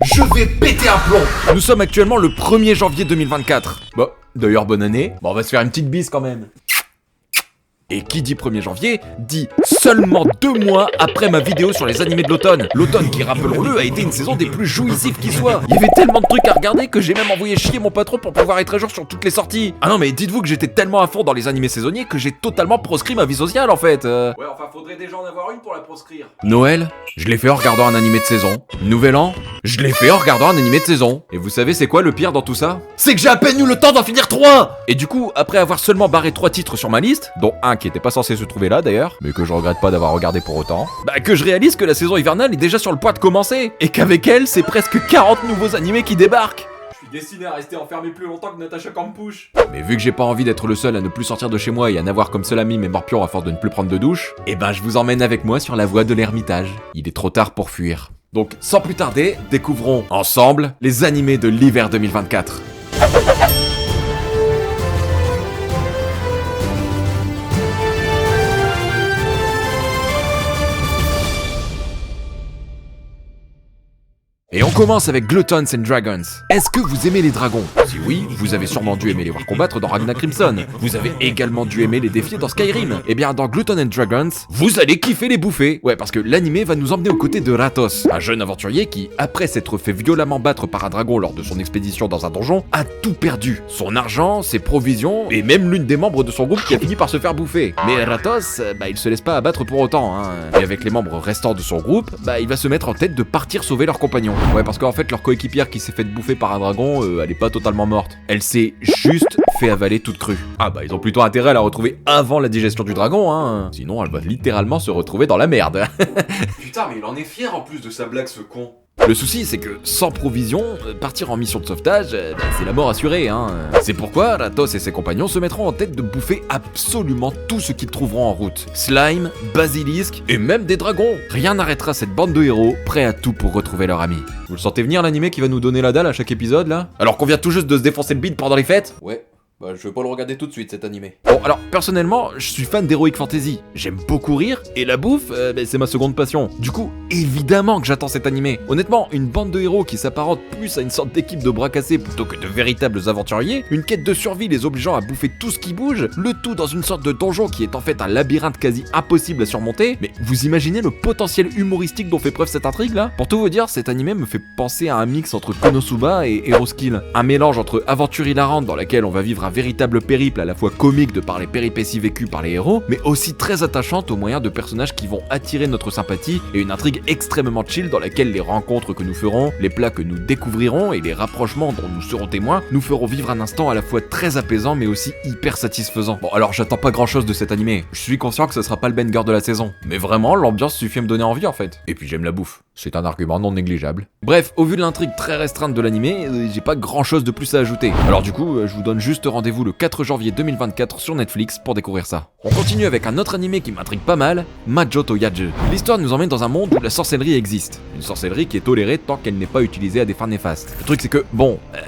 Je vais péter un plomb. Nous sommes actuellement le 1er janvier 2024. Bon, d'ailleurs bonne année. Bon, on va se faire une petite bise quand même. Et qui dit 1er janvier, dit seulement 2 mois après ma vidéo sur les animés de l'automne. L'automne qui, rappelons-le, a été une saison des plus jouissives qui soit. Il y avait tellement de trucs à regarder que j'ai même envoyé chier mon patron pour pouvoir être à jour sur toutes les sorties. Ah non mais dites-vous que j'étais tellement à fond dans les animés saisonniers que j'ai totalement proscrit ma vie sociale en fait. Ouais enfin faudrait déjà en avoir une pour la proscrire. Noël, je l'ai fait en regardant un animé de saison. Nouvel an, je l'ai fait en regardant un animé de saison. Et vous savez c'est quoi le pire dans tout ça? C'est que j'ai à peine eu le temps d'en finir 3. Et du coup, après avoir seulement barré 3 titres sur ma liste, dont un qui était pas censé se trouver là d'ailleurs, mais que je regrette pas d'avoir regardé pour autant, bah que je réalise que la saison hivernale est déjà sur le point de commencer, et qu'avec elle, c'est presque 40 nouveaux animés qui débarquent. Je suis destiné à rester enfermé plus longtemps que Natasha Kampusch. Mais vu que j'ai pas envie d'être le seul à ne plus sortir de chez moi et à n'avoir comme seul ami mes morpions à force de ne plus prendre de douche, et ben je vous emmène avec moi sur la voie de l'ermitage. Il est trop tard pour fuir. Donc sans plus tarder, découvrons ensemble les animés de l'hiver 2024. Et on commence avec Gluttons and Dragons. Est-ce que vous aimez les dragons? Si oui, vous avez sûrement dû aimer les voir combattre dans Ragnar Crimson. Vous avez également dû aimer les défier dans Skyrim. Et bien dans Gluttons and Dragons, vous allez kiffer les bouffer. Ouais, parce que l'animé va nous emmener aux côtés de Ratos, un jeune aventurier qui, après s'être fait violemment battre par un dragon lors de son expédition dans un donjon, a tout perdu. Son argent, ses provisions, et même l'une des membres de son groupe qui a fini par se faire bouffer. Mais Ratos, il se laisse pas abattre pour autant, hein. Et avec les membres restants de son groupe, il va se mettre en tête de partir sauver leurs compagnons. Ouais, parce qu'en fait, leur coéquipière qui s'est fait bouffer par un dragon, elle est pas totalement morte. Elle s'est juste fait avaler toute crue. Ah ils ont plutôt intérêt à la retrouver avant la digestion du dragon, hein. Sinon, elle va littéralement se retrouver dans la merde. Putain, mais il en est fier en plus de sa blague, ce con. Le souci, c'est que sans provision, partir en mission de sauvetage, c'est la mort assurée, hein. C'est pourquoi Ratos et ses compagnons se mettront en tête de bouffer absolument tout ce qu'ils trouveront en route. Slime, basilisque et même des dragons. Rien n'arrêtera cette bande de héros, prêts à tout pour retrouver leur ami. Vous le sentez venir l'animé qui va nous donner la dalle à chaque épisode, là? Alors qu'on vient tout juste de se défoncer le bide pendant les fêtes? Ouais. Je vais pas le regarder tout de suite cet animé. Bon alors personnellement je suis fan d'Heroic Fantasy. J'aime beaucoup rire et la bouffe c'est ma seconde passion. Du coup évidemment que j'attends cet animé. Honnêtement une bande de héros qui s'apparente plus à une sorte d'équipe de bras cassés plutôt que de véritables aventuriers, une quête de survie les obligeant à bouffer tout ce qui bouge, le tout dans une sorte de donjon qui est en fait un labyrinthe quasi impossible à surmonter. Mais vous imaginez le potentiel humoristique dont fait preuve cette intrigue là? Pour tout vous dire cet animé me fait penser à un mix entre Konosuba et Heroskill. Un mélange entre aventure hilarante dans laquelle on va vivre un véritable périple à la fois comique de par les péripéties vécues par les héros, mais aussi très attachante au moyen de personnages qui vont attirer notre sympathie et une intrigue extrêmement chill dans laquelle les rencontres que nous ferons, les plats que nous découvrirons et les rapprochements dont nous serons témoins nous feront vivre un instant à la fois très apaisant mais aussi hyper satisfaisant. Bon alors j'attends pas grand chose de cet animé, je suis conscient que ce sera pas le banger de la saison, mais vraiment l'ambiance suffit à me donner envie en fait. Et puis j'aime la bouffe, c'est un argument non négligeable. Bref, au vu de l'intrigue très restreinte de l'animé, j'ai pas grand chose de plus à ajouter. Alors du coup, je vous donne juste rendez-vous le 4 janvier 2024 sur Netflix pour découvrir ça. On continue avec un autre animé qui m'intrigue pas mal, Majo to Yaji. L'histoire nous emmène dans un monde où la sorcellerie existe. Une sorcellerie qui est tolérée tant qu'elle n'est pas utilisée à des fins néfastes. Le truc c'est que,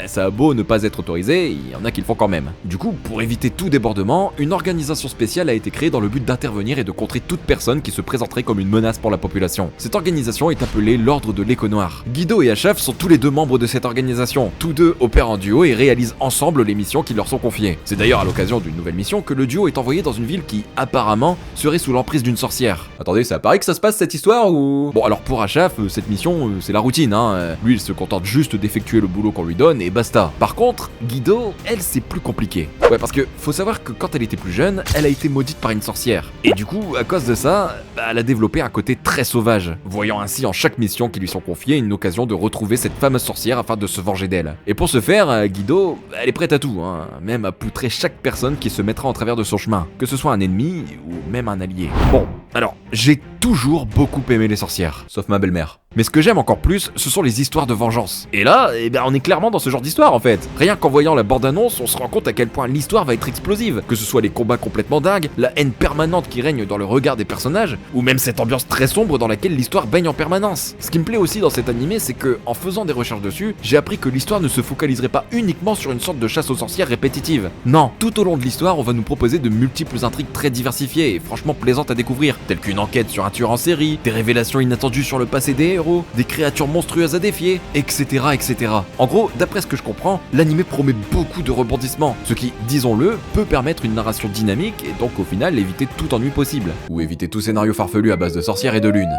ça a beau ne pas être autorisé, il y en a qui le font quand même. Du coup, pour éviter tout débordement, une organisation spéciale a été créée dans le but d'intervenir et de contrer toute personne qui se présenterait comme une menace pour la population. Cette organisation est appelée l'Ordre de l'Écho Noir. Guido et Achaf sont tous les deux membres de cette organisation. Tous deux opèrent en duo et réalisent ensemble les missions qui leur sont confiées. C'est d'ailleurs à l'occasion d'une nouvelle mission que le duo est envoyé dans une ville qui, apparemment, serait sous l'emprise d'une sorcière. Attendez, c'est à Paris que ça se passe cette histoire ou... Bon alors pour Achaf, cette mission, c'est la routine, hein. Lui, il se contente juste d'effectuer le boulot qu'on lui donne et basta. Par contre, Guido, elle, c'est plus compliqué. Ouais, parce que faut savoir que quand elle était plus jeune, elle a été maudite par une sorcière. Et du coup, à cause de ça, elle a développé un côté très sauvage, voyant ainsi en chaque mission qui lui sont confiées une occasion de retrouver cette fameuse sorcière afin de se venger d'elle. Et pour ce faire, Guido, elle est prête à tout, hein, même à poutrer chaque personne qui se mettra en travers de son chemin, que ce soit un ennemi ou même un allié. Bon, alors, j'ai toujours beaucoup aimé les sorcières, sauf ma belle-mère. Mais ce que j'aime encore plus, ce sont les histoires de vengeance. Et là, on est clairement dans ce genre d'histoire en fait. Rien qu'en voyant la bande-annonce, on se rend compte à quel point l'histoire va être explosive. Que ce soit les combats complètement dingues, la haine permanente qui règne dans le regard des personnages, ou même cette ambiance très sombre dans laquelle l'histoire baigne en permanence. Ce qui me plaît aussi dans cet animé, c'est que, en faisant des recherches dessus, j'ai appris que l'histoire ne se focaliserait pas uniquement sur une sorte de chasse aux sorcières répétitive. Non, tout au long de l'histoire, on va nous proposer de multiples intrigues très diversifiées et franchement plaisantes à découvrir, telles qu'une enquête sur un tueur en série, des révélations inattendues sur le passé des super-héros, des créatures monstrueuses à défier, etc. etc. En gros, d'après ce que je comprends, l'anime promet beaucoup de rebondissements, ce qui, disons-le, peut permettre une narration dynamique et donc au final éviter tout ennui possible. Ou éviter tout scénario farfelu à base de sorcières et de lune.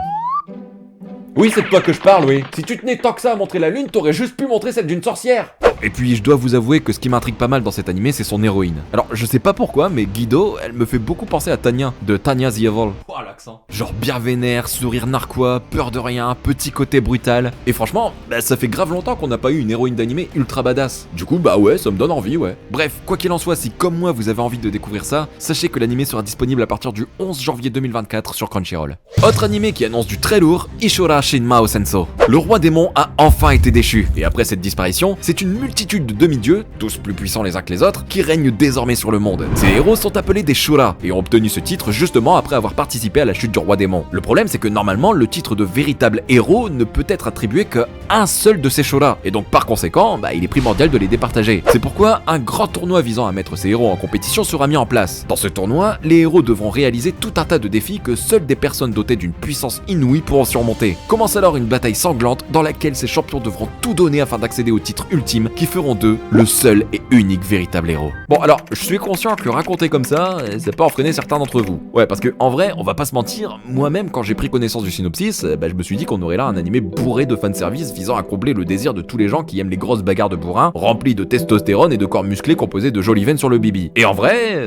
Oui, c'est de toi que je parle, oui. Si tu tenais tant que ça à montrer la lune, t'aurais juste pu montrer celle d'une sorcière. Et puis, je dois vous avouer que ce qui m'intrigue pas mal dans cet animé, c'est son héroïne. Alors, je sais pas pourquoi, mais Guido, elle me fait beaucoup penser à Tanya, de Tanya the Evil. Oh, l'accent. Genre bien vénère, sourire narquois, peur de rien, petit côté brutal. Et franchement, ça fait grave longtemps qu'on n'a pas eu une héroïne d'animé ultra badass. Du coup, bah ouais, ça me donne envie, ouais. Bref, quoi qu'il en soit, si comme moi vous avez envie de découvrir ça, sachez que l'animé sera disponible à partir du 11 janvier 2024 sur Crunchyroll. Autre animé qui annonce du très lourd, Ishura Shinmao Senso. Le roi démon a enfin été déchu. Et après cette disparition, c'est une multitude de demi-dieux, tous plus puissants les uns que les autres, qui règnent désormais sur le monde. Ces héros sont appelés des Shura, et ont obtenu ce titre justement après avoir participé à la chute du roi démon. Le problème c'est que normalement, le titre de véritable héros ne peut être attribué qu'à un seul de ces Shura, et donc par conséquent, il est primordial de les départager. C'est pourquoi un grand tournoi visant à mettre ces héros en compétition sera mis en place. Dans ce tournoi, les héros devront réaliser tout un tas de défis que seules des personnes dotées d'une puissance inouïe pourront surmonter. Commence alors une bataille sanglante dans laquelle ces champions devront tout donner afin d'accéder au titre ultime qui feront d'eux le seul et unique véritable héros. Bon alors, je suis conscient que le raconter comme ça, ça peut en freiner certains d'entre vous. Ouais, parce que en vrai, on va pas se mentir, moi-même quand j'ai pris connaissance du synopsis, je me suis dit qu'on aurait là un animé bourré de fanservice visant à combler le désir de tous les gens qui aiment les grosses bagarres de bourrin, remplis de testostérone et de corps musclés composés de jolies veines sur le bibi. Et en vrai,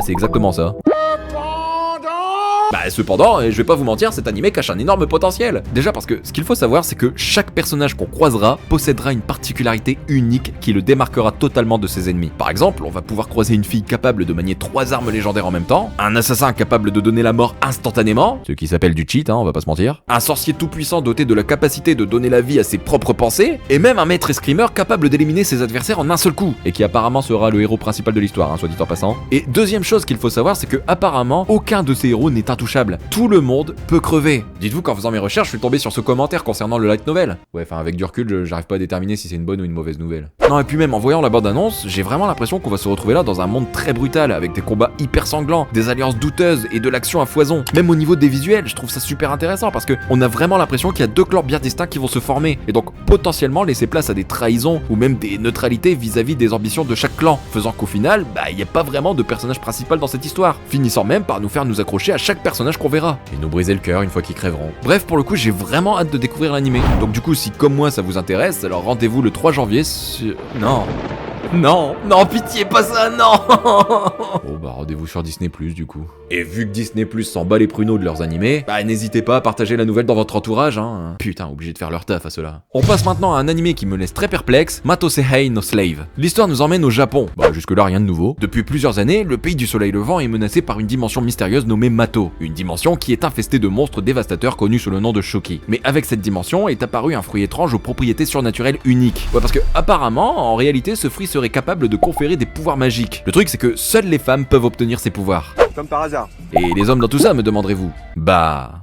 c'est exactement ça. Cependant, je vais pas vous mentir, cet animé cache un énorme potentiel. Déjà parce que ce qu'il faut savoir, c'est que chaque personnage qu'on croisera possédera une particularité unique qui le démarquera totalement de ses ennemis. Par exemple, on va pouvoir croiser une fille capable de manier 3 armes légendaires en même temps, un assassin capable de donner la mort instantanément, ce qui s'appelle du cheat, on va pas se mentir, un sorcier tout puissant doté de la capacité de donner la vie à ses propres pensées, et même un maître escrimeur capable d'éliminer ses adversaires en un seul coup, et qui apparemment sera le héros principal de l'histoire, soit dit en passant. Et deuxième chose qu'il faut savoir, c'est que apparemment, aucun de ces héros n'est intouchable. Tout le monde peut crever. Dites-vous qu'en faisant mes recherches, je suis tombé sur ce commentaire concernant le light novel. Ouais, avec du recul, j'arrive pas à déterminer si c'est une bonne ou une mauvaise nouvelle. Non, et puis même en voyant la bande-annonce, j'ai vraiment l'impression qu'on va se retrouver là dans un monde très brutal, avec des combats hyper sanglants, des alliances douteuses et de l'action à foison. Même au niveau des visuels, je trouve ça super intéressant parce que on a vraiment l'impression qu'il y a deux clans bien distincts qui vont se former, et donc potentiellement laisser place à des trahisons ou même des neutralités vis-à-vis des ambitions de chaque clan, faisant qu'au final, il n'y a pas vraiment de personnage principal dans cette histoire, finissant même par nous faire nous accrocher à chaque personnage qu'on verra, et nous briser le cœur une fois qu'ils crèveront. Bref, pour le coup, j'ai vraiment hâte de découvrir l'animé. Donc du coup, si comme moi ça vous intéresse, alors rendez-vous le 3 janvier sur... Non, pitié, pas ça, non. Bon rendez-vous sur Disney+, du coup. Et vu que Disney+, s'en bat les pruneaux de leurs animés, n'hésitez pas à partager la nouvelle dans votre entourage, Putain, obligé de faire leur taf à ceux-là. On passe maintenant à un animé qui me laisse très perplexe, Matosehei no Slave. L'histoire nous emmène au Japon. Jusque-là, rien de nouveau. Depuis plusieurs années, le pays du soleil levant est menacé par une dimension mystérieuse nommée Mato. Une dimension qui est infestée de monstres dévastateurs connus sous le nom de Shoki. Mais avec cette dimension est apparu un fruit étrange aux propriétés surnaturelles uniques. Ouais, parce que apparemment, en réalité, ce fruit serait capable de conférer des pouvoirs magiques. Le truc, c'est que seules les femmes peuvent obtenir ces pouvoirs. Comme par hasard. Et les hommes dans tout ça, me demanderez-vous?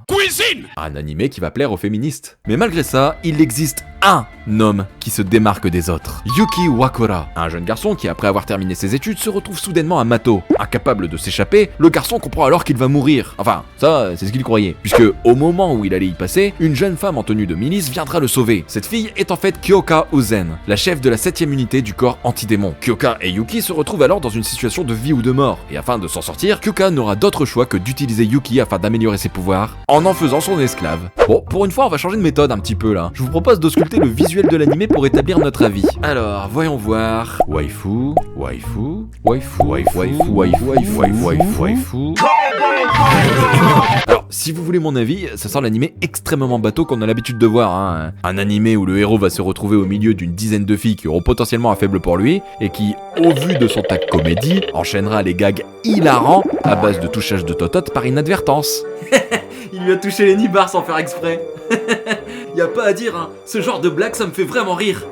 Cuisine! Un animé qui va plaire aux féministes. Mais malgré ça, il existe un homme qui se démarque des autres. Yuki Wakura, un jeune garçon qui, après avoir terminé ses études, se retrouve soudainement à Mato. Incapable de s'échapper, le garçon comprend alors qu'il va mourir. Enfin, ça, c'est ce qu'il croyait. Puisque, au moment où il allait y passer, une jeune femme en tenue de milice viendra le sauver. Cette fille est en fait Kyoka Uzen, la chef de la 7ème unité du corps anti-démon. Kyoka et Yuki se retrouvent alors dans une situation de vie ou de mort. Et afin de s'en sortir, Kyoka n'aura d'autre choix que d'utiliser Yuki afin d'améliorer ses pouvoirs, en faisant son esclave. Bon, pour une fois, on va changer de méthode un petit peu là. Je vous propose d'ausculter le visuel de l'animé pour établir notre avis. Alors, voyons voir. Waifu. Alors, si vous voulez mon avis, ça sent l'animé extrêmement bateau qu'on a l'habitude de voir. Un animé où le héros va se retrouver au milieu d'une dizaine de filles qui auront potentiellement un faible pour lui, et qui, au vu de son tag comédie, enchaînera les gags hilarants à base de touchage de totote par inadvertance. Il lui a touché les nibards sans faire exprès. Y a pas à dire, ce genre de blague ça me fait vraiment rire.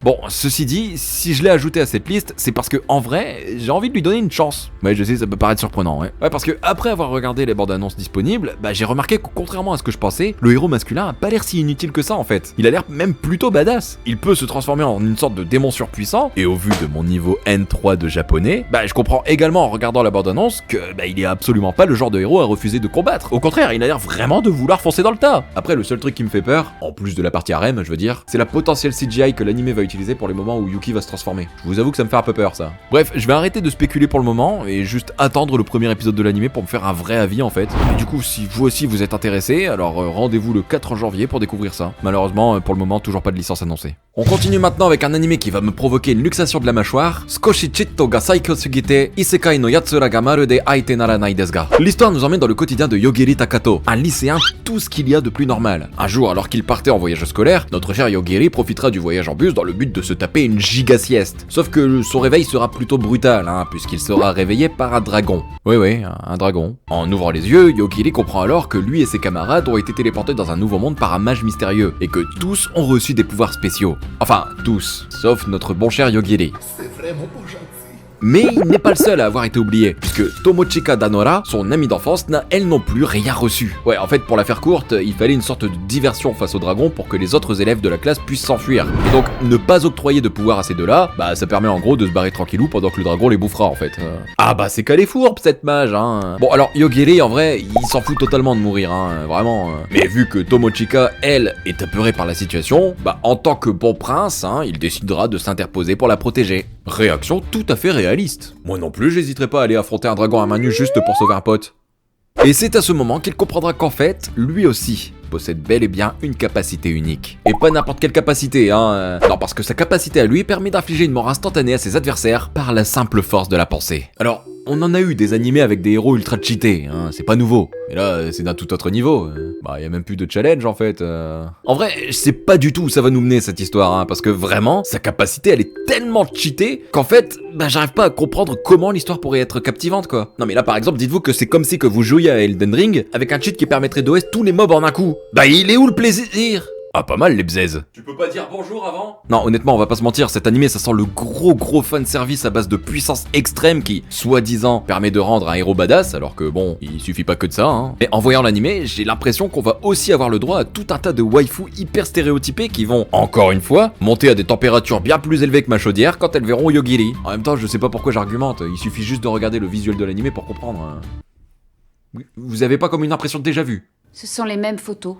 Bon, ceci dit, si je l'ai ajouté à cette liste, c'est parce que en vrai, j'ai envie de lui donner une chance. Ouais, je sais, ça peut paraître surprenant, ouais. Ouais, parce que après avoir regardé les bandes annonces disponibles, bah j'ai remarqué que contrairement à ce que je pensais, le héros masculin a pas l'air si inutile que ça en fait. Il a l'air même plutôt badass. Il peut se transformer en une sorte de démon surpuissant, et au vu de mon niveau N3 de japonais, bah je comprends également en regardant la bande annonce que bah il est absolument pas le genre de héros à refuser de combattre. Au contraire, il a l'air vraiment de vouloir foncer dans le tas. Après, le seul truc qui me fait peur, en plus de la partie harem, je veux dire, c'est la potentielle CGI que l'anime va utiliser pour les moments où Yuki va se transformer. Je vous avoue que ça me fait un peu peur ça. Bref, je vais arrêter de spéculer pour le moment et juste attendre le premier épisode de l'anime pour me faire un vrai avis en fait. Et du coup, si vous aussi vous êtes intéressé, alors rendez-vous le 4 janvier pour découvrir ça. Malheureusement, pour le moment, toujours pas de licence annoncée. On continue maintenant avec un anime qui va me provoquer une luxation de la mâchoire. Skoshi chitto ga saikyo sugite isekai no yatsura ga marude aite naranai desu ga. L'histoire nous emmène dans le quotidien de Yogiri Takato, un lycéen tout ce qu'il y a de plus normal. Un jour, alors qu'il partait en voyage scolaire, notre cher Yogiri profitera du voyage en bus dans le but de se taper une giga sieste. Sauf que son réveil sera plutôt brutal, puisqu'il sera réveillé par un dragon. Oui, un dragon. En ouvrant les yeux, Yogiri comprend alors que lui et ses camarades ont été téléportés dans un nouveau monde par un mage mystérieux, et que tous ont reçu des pouvoirs spéciaux. Enfin, tous, sauf notre bon cher Yogiri. C'est vraiment pas gentil. Mais il n'est pas le seul à avoir été oublié, puisque Tomochika Danora, son amie d'enfance, n'a elle non plus rien reçu. Ouais, en fait, pour la faire courte, il fallait une sorte de diversion face au dragon pour que les autres élèves de la classe puissent s'enfuir. Et donc, ne pas octroyer de pouvoir à ces deux-là, bah ça permet en gros de se barrer tranquillou pendant que le dragon les bouffera en fait. Ah bah c'est calé fourbe cette mage, hein. Bon alors, Yogiri, en vrai, il s'en fout totalement de mourir, vraiment. Mais vu que Tomochika, elle, est apeurée par la situation, bah en tant que bon prince, il décidera de s'interposer pour la protéger. Réaction tout à fait réaliste. Moi non plus, j'hésiterai pas à aller affronter un dragon à main nue juste pour sauver un pote. Et c'est à ce moment qu'il comprendra qu'en fait, lui aussi possède bel et bien une capacité unique. Et pas n'importe quelle capacité, Non, parce que sa capacité à lui permet d'infliger une mort instantanée à ses adversaires par la simple force de la pensée. Alors, on en a eu des animés avec des héros ultra cheatés, c'est pas nouveau. Mais là, c'est d'un tout autre niveau. Bah, y a même plus de challenge en fait. En vrai, je sais pas du tout où ça va nous mener cette histoire, parce que vraiment, sa capacité, elle est tellement cheatée qu'en fait, bah, j'arrive pas à comprendre comment l'histoire pourrait être captivante, quoi. Non mais là, par exemple, dites-vous que c'est comme si que vous jouiez à Elden Ring avec un cheat qui permettrait d'OS tous les mobs en un coup. Bah, il est où le plaisir ? Ah, pas mal les bzaises. Tu peux pas dire bonjour avant? Non, honnêtement, on va pas se mentir, cet animé ça sent le gros fanservice à base de puissance extrême qui, soi-disant, permet de rendre un héros badass, alors que bon, il suffit pas que de ça, Et en voyant l'animé, j'ai l'impression qu'on va aussi avoir le droit à tout un tas de waifus hyper stéréotypés qui vont, encore une fois, monter à des températures bien plus élevées que ma chaudière quand elles verront Yogiri. En même temps, je sais pas pourquoi j'argumente, il suffit juste de regarder le visuel de l'animé pour comprendre. Vous avez pas comme une impression de déjà vu? Ce sont les mêmes photos.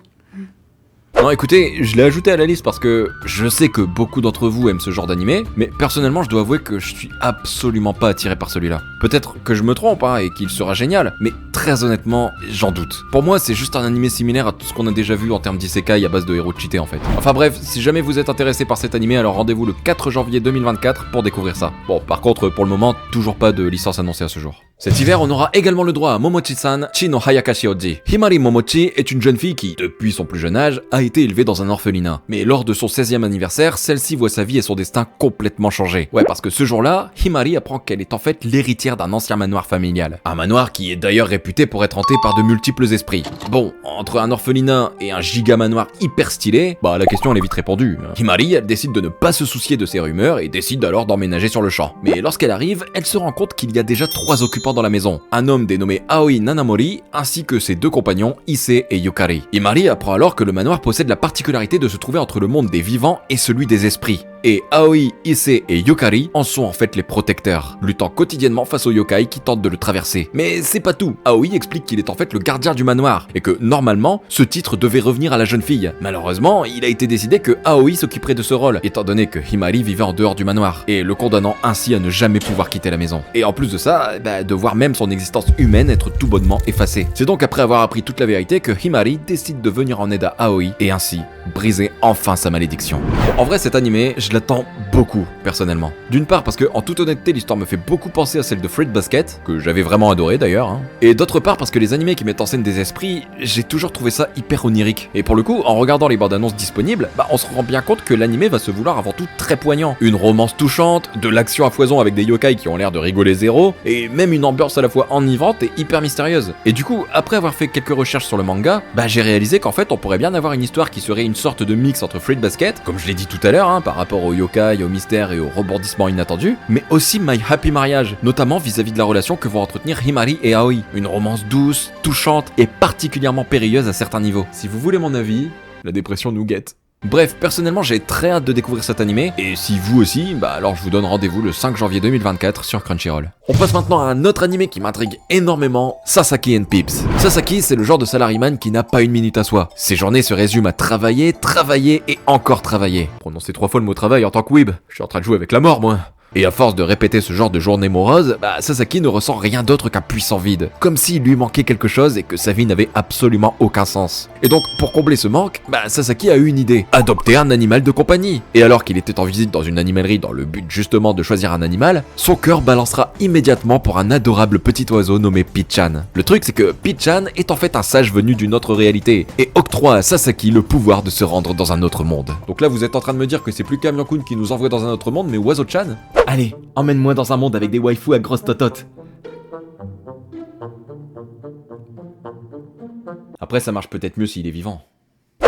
Non écoutez, je l'ai ajouté à la liste parce que je sais que beaucoup d'entre vous aiment ce genre d'animé, mais personnellement je dois avouer que je suis absolument pas attiré par celui-là. Peut-être que je me trompe et qu'il sera génial, mais très honnêtement, j'en doute. Pour moi c'est juste un animé similaire à tout ce qu'on a déjà vu en termes d'isekai à base de héros cheatés en fait. Enfin bref, si jamais vous êtes intéressé par cet animé, alors rendez-vous le 4 janvier 2024 pour découvrir ça. Bon, par contre, pour le moment, toujours pas de licence annoncée à ce jour. Cet hiver, on aura également le droit à Momochi-san Chi no Hayakashi Oji. Himari Momochi est une jeune fille qui, depuis son plus jeune âge, a été élevée dans un orphelinat. Mais lors de son 16e anniversaire, celle-ci voit sa vie et son destin complètement changer. Ouais, parce que ce jour-là, Himari apprend qu'elle est en fait l'héritière d'un ancien manoir familial. Un manoir qui est d'ailleurs réputé pour être hanté par de multiples esprits. Bon, entre un orphelinat et un giga manoir hyper stylé, bah la question elle est vite répondue. Himari, elle décide de ne pas se soucier de ses rumeurs et décide alors d'emménager sur le champ. Mais lorsqu'elle arrive, elle se rend compte qu'il y a déjà 3 occupants dans la maison. Un homme dénommé Aoi Nanamori, ainsi que ses 2 compagnons, Ise et Yukari. Himari apprend alors que le manoir possède la particularité de se trouver entre le monde des vivants et celui des esprits. Et Aoi, Ise et Yukari en sont en fait les protecteurs, luttant quotidiennement face aux yokai qui tentent de le traverser. Mais c'est pas tout. Aoi explique qu'il est en fait le gardien du manoir, et que normalement, ce titre devait revenir à la jeune fille. Malheureusement, il a été décidé que Aoi s'occuperait de ce rôle, étant donné que Himari vivait en dehors du manoir, et le condamnant ainsi à ne jamais pouvoir quitter la maison. Et en plus de ça, de voir même son existence humaine être tout bonnement effacée. C'est donc après avoir appris toute la vérité que Himari décide de venir en aide à Aoi, et ainsi briser enfin sa malédiction. En vrai, cet animé, je l'attends beaucoup, personnellement. D'une part parce que, en toute honnêteté, l'histoire me fait beaucoup penser à celle de Fruit Basket, que j'avais vraiment adoré d'ailleurs, hein. Et d'autre part parce que les animés qui mettent en scène des esprits, j'ai toujours trouvé ça hyper onirique. Et pour le coup, en regardant les bandes annonces disponibles, on se rend bien compte que l'animé va se vouloir avant tout très poignant. Une romance touchante, de l'action à foison avec des yokai qui ont l'air de rigoler zéro, et même une ambiance à la fois enivrante et hyper mystérieuse. Et du coup, après avoir fait quelques recherches sur le manga, j'ai réalisé qu'en fait on pourrait bien avoir une histoire qui serait une sorte de mix entre Fruit Basket, comme je l'ai dit tout à l'heure, par rapport aux yokai, au mystère et au rebondissement inattendu, mais aussi My Happy Marriage, notamment vis-à-vis de la relation que vont entretenir Himari et Aoi. Une romance douce, touchante et particulièrement périlleuse à certains niveaux. Si vous voulez mon avis, la dépression nous guette. Bref, personnellement j'ai très hâte de découvrir cet animé, et si vous aussi, alors je vous donne rendez-vous le 5 janvier 2024 sur Crunchyroll. On passe maintenant à un autre animé qui m'intrigue énormément, Sasaki and Pips. Sasaki, c'est le genre de salaryman qui n'a pas une minute à soi. Ses journées se résument à travailler, travailler et encore travailler. Prononcez 3 fois le mot travail en tant que weeb, je suis en train de jouer avec la mort moi. Et à force de répéter ce genre de journée morose, Sasaki ne ressent rien d'autre qu'un puissant vide. Comme s'il lui manquait quelque chose et que sa vie n'avait absolument aucun sens. Et donc, pour combler ce manque, Sasaki a eu une idée. Adopter un animal de compagnie. Et alors qu'il était en visite dans une animalerie dans le but justement de choisir un animal, son cœur balancera immédiatement pour un adorable petit oiseau nommé Pichan. Le truc c'est que Pichan est en fait un sage venu d'une autre réalité et octroie à Sasaki le pouvoir de se rendre dans un autre monde. Donc là vous êtes en train de me dire que c'est plus Kamyan-kun qui nous envoie dans un autre monde mais Oiseau-chan? Allez, emmène-moi dans un monde avec des waifus à grosses tototes. Après ça marche peut-être mieux s'il est vivant.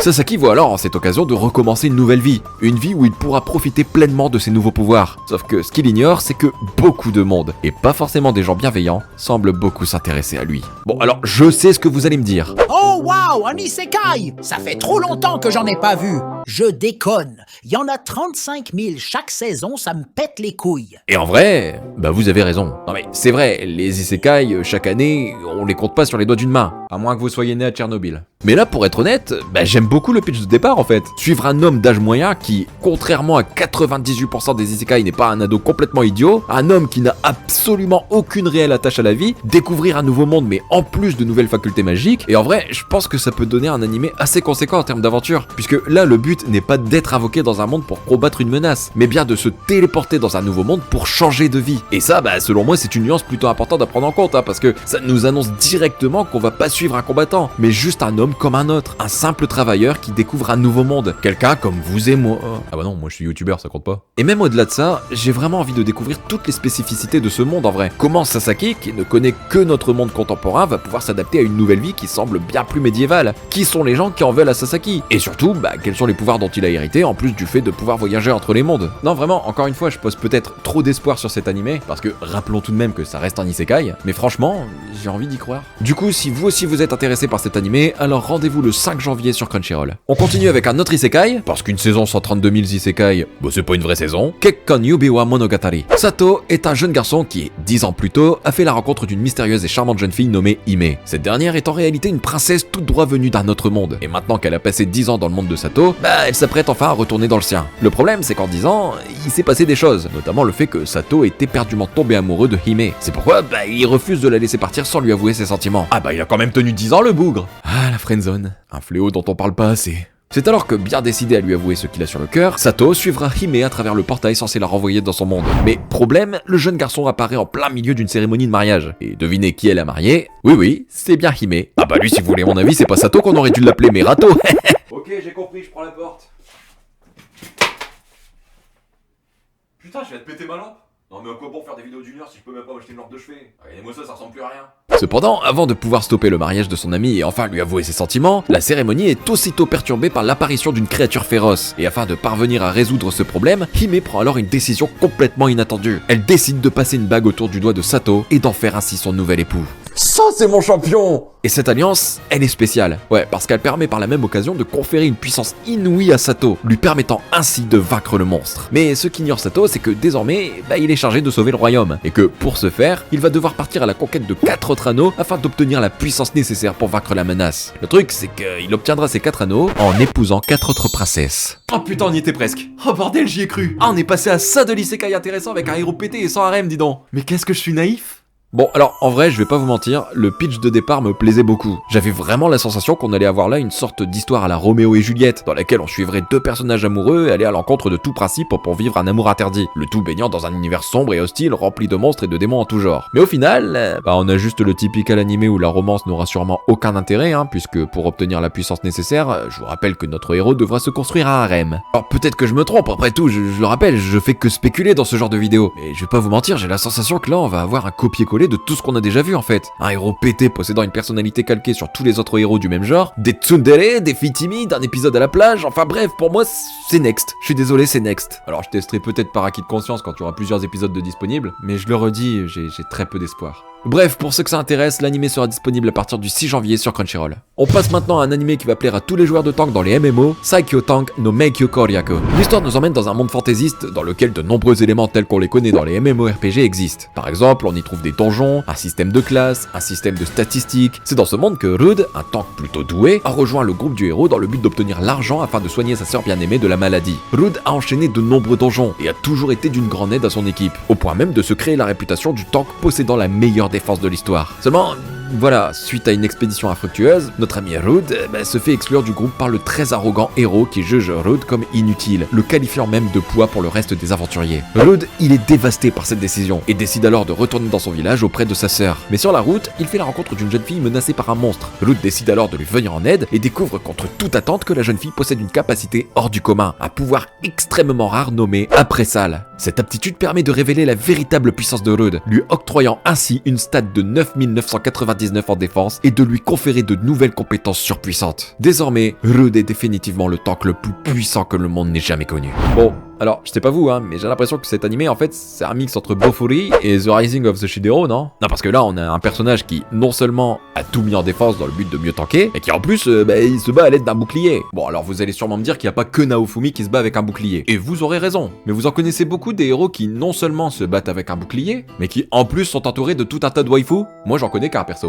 Sasaki voit alors en cette occasion de recommencer une nouvelle vie. Une vie où il pourra profiter pleinement de ses nouveaux pouvoirs. Sauf que ce qu'il ignore, c'est que beaucoup de monde, et pas forcément des gens bienveillants, semblent beaucoup s'intéresser à lui. Bon alors, je sais ce que vous allez me dire. Oh waouh, un isekai! Ça fait trop longtemps que j'en ai pas vu. Je déconne. Il y en a 35 000 chaque saison, ça me pète les couilles. Et en vrai, vous avez raison. Non mais c'est vrai, les isekai, chaque année, on les compte pas sur les doigts d'une main. À moins que vous soyez né à Tchernobyl. Mais là, pour être honnête, j'aime beaucoup le pitch de départ en fait. Suivre un homme d'âge moyen qui, contrairement à 98% des isekai, n'est pas un ado complètement idiot, un homme qui n'a absolument aucune réelle attache à la vie, découvrir un nouveau monde mais en plus de nouvelles facultés magiques, et en vrai, je pense que ça peut donner un animé assez conséquent en termes d'aventure, puisque là, le but n'est pas d'être invoqué dans un monde pour combattre une menace, mais bien de se téléporter dans un nouveau monde pour changer de vie. Et ça, selon moi, c'est une nuance plutôt importante à prendre en compte, parce que ça nous annonce directement qu'on va pas suivre un combattant, mais juste un homme comme un autre, un simple travailleur qui découvre un nouveau monde, quelqu'un comme vous et moi. Ah non, moi je suis youtubeur, ça compte pas. Et même au-delà de ça, j'ai vraiment envie de découvrir toutes les spécificités de ce monde en vrai. Comment Sasaki, qui ne connaît que notre monde contemporain, va pouvoir s'adapter à une nouvelle vie qui semble bien plus médiévale. Qui sont les gens qui en veulent à Sasaki? Et surtout, quels sont les pouvoirs dont il a hérité, en plus du fait de pouvoir voyager entre les mondes. Non vraiment, encore une fois, je pose peut-être trop d'espoir sur cet animé, parce que rappelons tout de même que ça reste un isekai, mais franchement, j'ai envie d'y croire. Du coup, si vous aussi vous êtes intéressé par cet animé, alors rendez-vous le 5 janvier sur Crunchyroll. On continue avec un autre isekai, parce qu'une saison 132 000 isekai, c'est pas une vraie saison. Kekkon Yubiwa Monogatari. Sato est un jeune garçon qui, 10 ans plus tôt, a fait la rencontre d'une mystérieuse et charmante jeune fille nommée Hime. Cette dernière est en réalité une princesse toute droit venue d'un autre monde, et maintenant qu'elle a passé 10 ans dans le monde de Sato, elle s'apprête enfin à retourner dans le sien. Le problème, c'est qu'en 10 ans, il s'est passé des choses, notamment le fait que Sato est éperdument tombé amoureux de Hime. C'est pourquoi, il refuse de la laisser partir sans lui avouer ses sentiments. Il a quand même tenu 10 ans le bougre. Ah, la friendzone. Un fléau dont on parle pas assez. C'est alors que, bien décidé à lui avouer ce qu'il a sur le cœur, Sato suivra Hime à travers le portail censé la renvoyer dans son monde. Mais problème, le jeune garçon apparaît en plein milieu d'une cérémonie de mariage. Et devinez qui elle a marié? Oui, c'est bien Hime. Lui, si vous voulez mon avis, c'est pas Sato qu'on aurait dû l'appeler, mais Rato. Ok, j'ai compris, je prends la porte. Putain, je vais te péter ma lampe. Non mais à quoi bon faire des vidéos d'une heure si je peux même pas m'acheter une lampe de chevet? Regardez-moi ça ressemble plus à rien. Cependant, avant de pouvoir stopper le mariage de son ami et enfin lui avouer ses sentiments, la cérémonie est aussitôt perturbée par l'apparition d'une créature féroce. Et afin de parvenir à résoudre ce problème, Hime prend alors une décision complètement inattendue. Elle décide de passer une bague autour du doigt de Sato et d'en faire ainsi son nouvel époux. Ça, c'est mon champion! Et cette alliance, elle est spéciale. Ouais, parce qu'elle permet par la même occasion de conférer une puissance inouïe à Sato, lui permettant ainsi de vaincre le monstre. Mais ce qu'ignore Sato, c'est que désormais, il est chargé de sauver le royaume. Et que, pour ce faire, il va devoir partir à la conquête de 4 autres anneaux afin d'obtenir la puissance nécessaire pour vaincre la menace. Le truc, c'est qu'il obtiendra ces 4 anneaux en épousant 4 autres princesses. Oh putain, on y était presque. Oh bordel, j'y ai cru. Ah, on est passé à ça de l'isekai intéressant avec un héros pété et sans harem, dis donc. Mais qu'est-ce que je suis naïf? Bon, alors en vrai, je vais pas vous mentir, le pitch de départ me plaisait beaucoup. J'avais vraiment la sensation qu'on allait avoir là une sorte d'histoire à la Roméo et Juliette, dans laquelle on suivrait deux personnages amoureux et aller à l'encontre de tout principe pour vivre un amour interdit, le tout baignant dans un univers sombre et hostile rempli de monstres et de démons en tout genre. Mais au final, on a juste le typical animé où la romance n'aura sûrement aucun intérêt, puisque pour obtenir la puissance nécessaire, je vous rappelle que notre héros devra se construire un harem. Alors peut-être que je me trompe, après tout, je le rappelle, je fais que spéculer dans ce genre de vidéo. Mais je vais pas vous mentir, j'ai la sensation que là on va avoir un copier-coller de tout ce qu'on a déjà vu en fait. Un héros pété possédant une personnalité calquée sur tous les autres héros du même genre, des tsundere, des filles timides, un épisode à la plage, enfin bref, pour moi c'est next. Je suis désolé, c'est next. Alors je testerai peut-être par acquis de conscience quand il y aura plusieurs épisodes de disponibles, mais je le redis, j'ai très peu d'espoir. Bref, pour ceux que ça intéresse, l'animé sera disponible à partir du 6 janvier sur Crunchyroll. On passe maintenant à un animé qui va plaire à tous les joueurs de tank dans les MMO, Saikyo Tank no Meikyo Koryaku. L'histoire nous emmène dans un monde fantaisiste dans lequel de nombreux éléments tels qu'on les connaît dans les MMORPG existent. Par exemple, on y trouve des donjons, un système de classes, un système de statistiques. C'est dans ce monde que Rude, un tank plutôt doué, a rejoint le groupe du héros dans le but d'obtenir l'argent afin de soigner sa sœur bien-aimée de la maladie. Rude a enchaîné de nombreux donjons et a toujours été d'une grande aide à son équipe, au point même de se créer la réputation du tank possédant la meilleure défense de l'histoire. Seulement, voilà, suite à une expédition infructueuse, notre ami Rude se fait exclure du groupe par le très arrogant héros qui juge Rude comme inutile, le qualifiant même de poids pour le reste des aventuriers. Rude, il est dévasté par cette décision et décide alors de retourner dans son village auprès de sa sœur. Mais sur la route, il fait la rencontre d'une jeune fille menacée par un monstre. Rude décide alors de lui venir en aide et découvre contre toute attente que la jeune fille possède une capacité hors du commun, un pouvoir extrêmement rare nommé Apressal. Cette aptitude permet de révéler la véritable puissance de Rude, lui octroyant ainsi une stat de 9999 en défense et de lui conférer de nouvelles compétences surpuissantes. Désormais, Rude est définitivement le tank le plus puissant que le monde n'ait jamais connu. Bon, alors, je sais pas vous, mais j'ai l'impression que cet animé, en fait, c'est un mix entre Bofuri et The Rising of the Shidero, non? Non, parce que là, on a un personnage qui, non seulement a tout mis en défense dans le but de mieux tanker, mais qui en plus, il se bat à l'aide d'un bouclier. Bon, alors vous allez sûrement me dire qu'il n'y a pas que Naofumi qui se bat avec un bouclier. Et vous aurez raison. Mais vous en connaissez beaucoup des héros qui, non seulement se battent avec un bouclier, mais qui, en plus, sont entourés de tout un tas de waifus. Moi, j'en connais qu'un perso,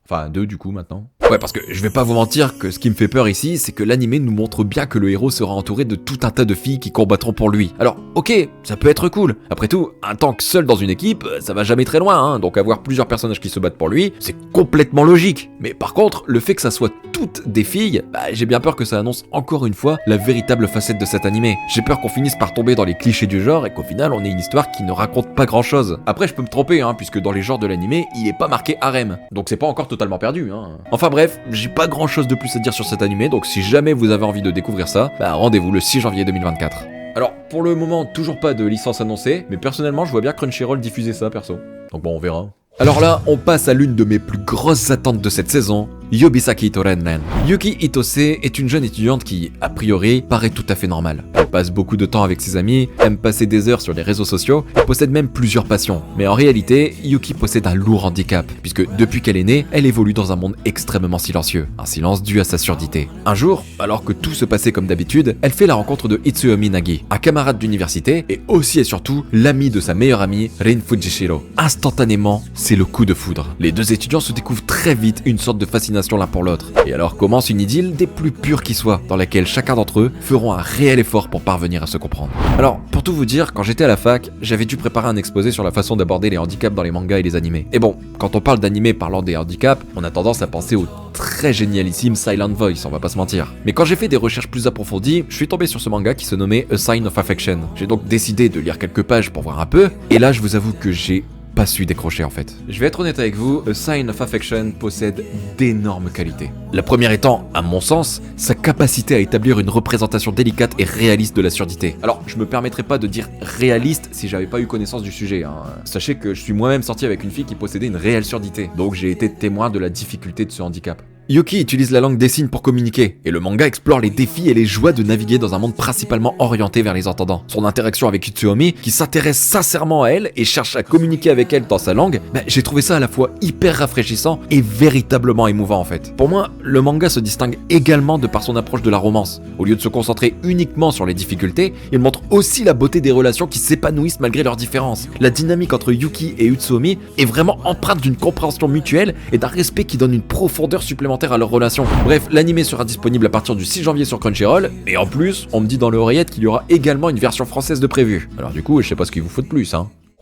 Enfin, deux du coup maintenant. Ouais, parce que je vais pas vous mentir que ce qui me fait peur ici, c'est que l'animé nous montre bien que le héros sera entouré de tout un tas de filles qui combattront pour lui. Alors, ok, ça peut être cool. Après tout, un tank seul dans une équipe, ça va jamais très loin, donc avoir plusieurs personnages qui se battent pour lui, c'est complètement logique. Mais par contre, le fait que ça soit toutes des filles, j'ai bien peur que ça annonce encore une fois la véritable facette de cet animé. J'ai peur qu'on finisse par tomber dans les clichés du genre et qu'au final, on ait une histoire qui ne raconte pas grand chose. Après, je peux me tromper, puisque dans les genres de l'animé, il est pas marqué harem. Donc c'est pas encore totalement perdu, Enfin bref, j'ai pas grand chose de plus à dire sur cet animé, donc si jamais vous avez envie de découvrir ça, rendez-vous le 6 janvier 2024. Alors, pour le moment, toujours pas de licence annoncée, mais personnellement, je vois bien Crunchyroll diffuser ça, perso. Donc bon, on verra. Alors là, on passe à l'une de mes plus grosses attentes de cette saison, Yobisaki Torenren. Yuki Itose est une jeune étudiante qui, a priori, paraît tout à fait normale. Elle passe beaucoup de temps avec ses amis, aime passer des heures sur les réseaux sociaux, et possède même plusieurs passions. Mais en réalité, Yuki possède un lourd handicap, puisque depuis qu'elle est née, elle évolue dans un monde extrêmement silencieux. Un silence dû à sa surdité. Un jour, alors que tout se passait comme d'habitude, elle fait la rencontre de Itsuomi Nagi, un camarade d'université, et aussi et surtout, l'ami de sa meilleure amie, Rin Fujishiro. Instantanément, c'est le coup de foudre. Les deux étudiants se découvrent très vite une sorte de fascination l'un pour l'autre. Et alors commence une idylle des plus pures qui soit, dans laquelle chacun d'entre eux feront un réel effort pour parvenir à se comprendre. Alors, pour tout vous dire, quand j'étais à la fac, j'avais dû préparer un exposé sur la façon d'aborder les handicaps dans les mangas et les animés. Et bon, quand on parle d'animés parlant des handicaps, on a tendance à penser au très génialissime Silent Voice, on va pas se mentir. Mais quand j'ai fait des recherches plus approfondies, je suis tombé sur ce manga qui se nommait A Sign of Affection. J'ai donc décidé de lire quelques pages pour voir un peu, et là je vous avoue que j'ai pas su décrocher en fait. Je vais être honnête avec vous, A Sign of Affection possède d'énormes qualités. La première étant, à mon sens, sa capacité à établir une représentation délicate et réaliste de la surdité. Alors, je me permettrais pas de dire réaliste si j'avais pas eu connaissance du sujet. Sachez que je suis moi-même sorti avec une fille qui possédait une réelle surdité, donc j'ai été témoin de la difficulté de ce handicap. Yuki utilise la langue des signes pour communiquer, et le manga explore les défis et les joies de naviguer dans un monde principalement orienté vers les entendants. Son interaction avec Itsuomi, qui s'intéresse sincèrement à elle et cherche à communiquer avec elle dans sa langue, j'ai trouvé ça à la fois hyper rafraîchissant et véritablement émouvant en fait. Pour moi, le manga se distingue également de par son approche de la romance. Au lieu de se concentrer uniquement sur les difficultés, il montre aussi la beauté des relations qui s'épanouissent malgré leurs différences. La dynamique entre Yuki et Itsuomi est vraiment empreinte d'une compréhension mutuelle et d'un respect qui donne une profondeur supplémentaire à leur relation. Bref, l'animé sera disponible à partir du 6 janvier sur Crunchyroll, et en plus, on me dit dans l'oreillette qu'il y aura également une version française de prévue. Alors du coup, je sais pas ce qu'il vous faut de plus,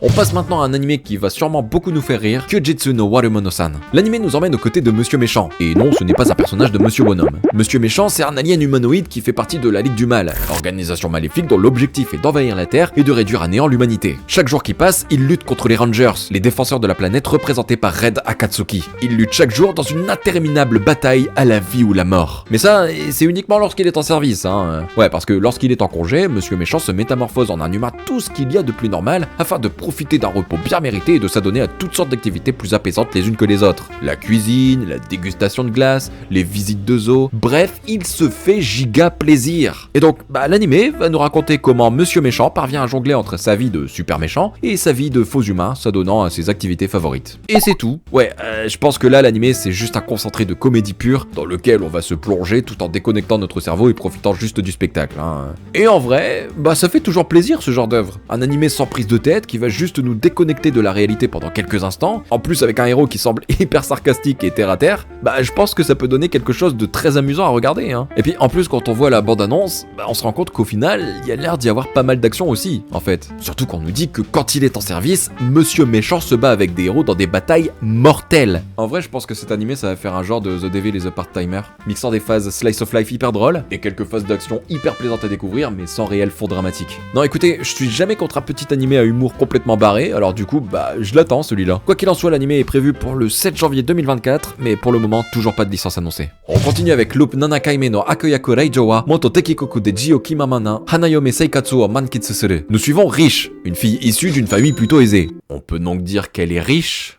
On passe maintenant à un animé qui va sûrement beaucoup nous faire rire, Kyujitsu no Warumono-san. L'animé nous emmène aux côtés de Monsieur Méchant. Et non, ce n'est pas un personnage de Monsieur Bonhomme. Monsieur Méchant, c'est un alien humanoïde qui fait partie de la Ligue du Mal, organisation maléfique dont l'objectif est d'envahir la Terre et de réduire à néant l'humanité. Chaque jour qui passe, il lutte contre les Rangers, les défenseurs de la planète représentés par Red Akatsuki. Il lutte chaque jour dans une interminable bataille à la vie ou la mort. Mais ça, c'est uniquement lorsqu'il est en service, hein. Ouais, parce que lorsqu'il est en congé, Monsieur Méchant se métamorphose en un humain tout ce qu'il y a de plus normal afin de profiter d'un repos bien mérité et de s'adonner à toutes sortes d'activités plus apaisantes les unes que les autres. La cuisine, la dégustation de glace, les visites de zoo, bref, il se fait giga plaisir. Et donc, l'animé va nous raconter comment Monsieur Méchant parvient à jongler entre sa vie de super méchant et sa vie de faux humain, s'adonnant à ses activités favorites. Et c'est tout. Ouais, je pense que là, l'animé, c'est juste un concentré de comédie pure dans lequel on va se plonger tout en déconnectant notre cerveau et profitant juste du spectacle, hein. Et en vrai, ça fait toujours plaisir ce genre d'œuvre. Un animé sans prise de tête qui va juste nous déconnecter de la réalité pendant quelques instants, en plus avec un héros qui semble hyper sarcastique et terre à terre, je pense que ça peut donner quelque chose de très amusant à regarder, hein. Et puis en plus quand on voit la bande-annonce, on se rend compte qu'au final, il y a l'air d'y avoir pas mal d'action aussi, en fait. Surtout qu'on nous dit que quand il est en service, Monsieur Méchant se bat avec des héros dans des batailles mortelles. En vrai, je pense que cet animé, ça va faire un genre de The Devil is a Part-Timer, mixant des phases slice of life hyper drôles et quelques phases d'action hyper plaisantes à découvrir, mais sans réel fond dramatique. Non, écoutez, je suis jamais contre un petit animé à humour complètement barré, alors du coup, je l'attends celui-là. Quoi qu'il en soit, l'animé est prévu pour le 7 janvier 2024, mais pour le moment, toujours pas de licence annoncée. On continue avec Loop Nanakaime no Akuyaku Reijo wa Moto Tekikoku de Jio Kimamana Hanayome Seikatsu o Mankitsu Suru. Nous suivons Riche, une fille issue d'une famille plutôt aisée. On peut donc dire qu'elle est riche.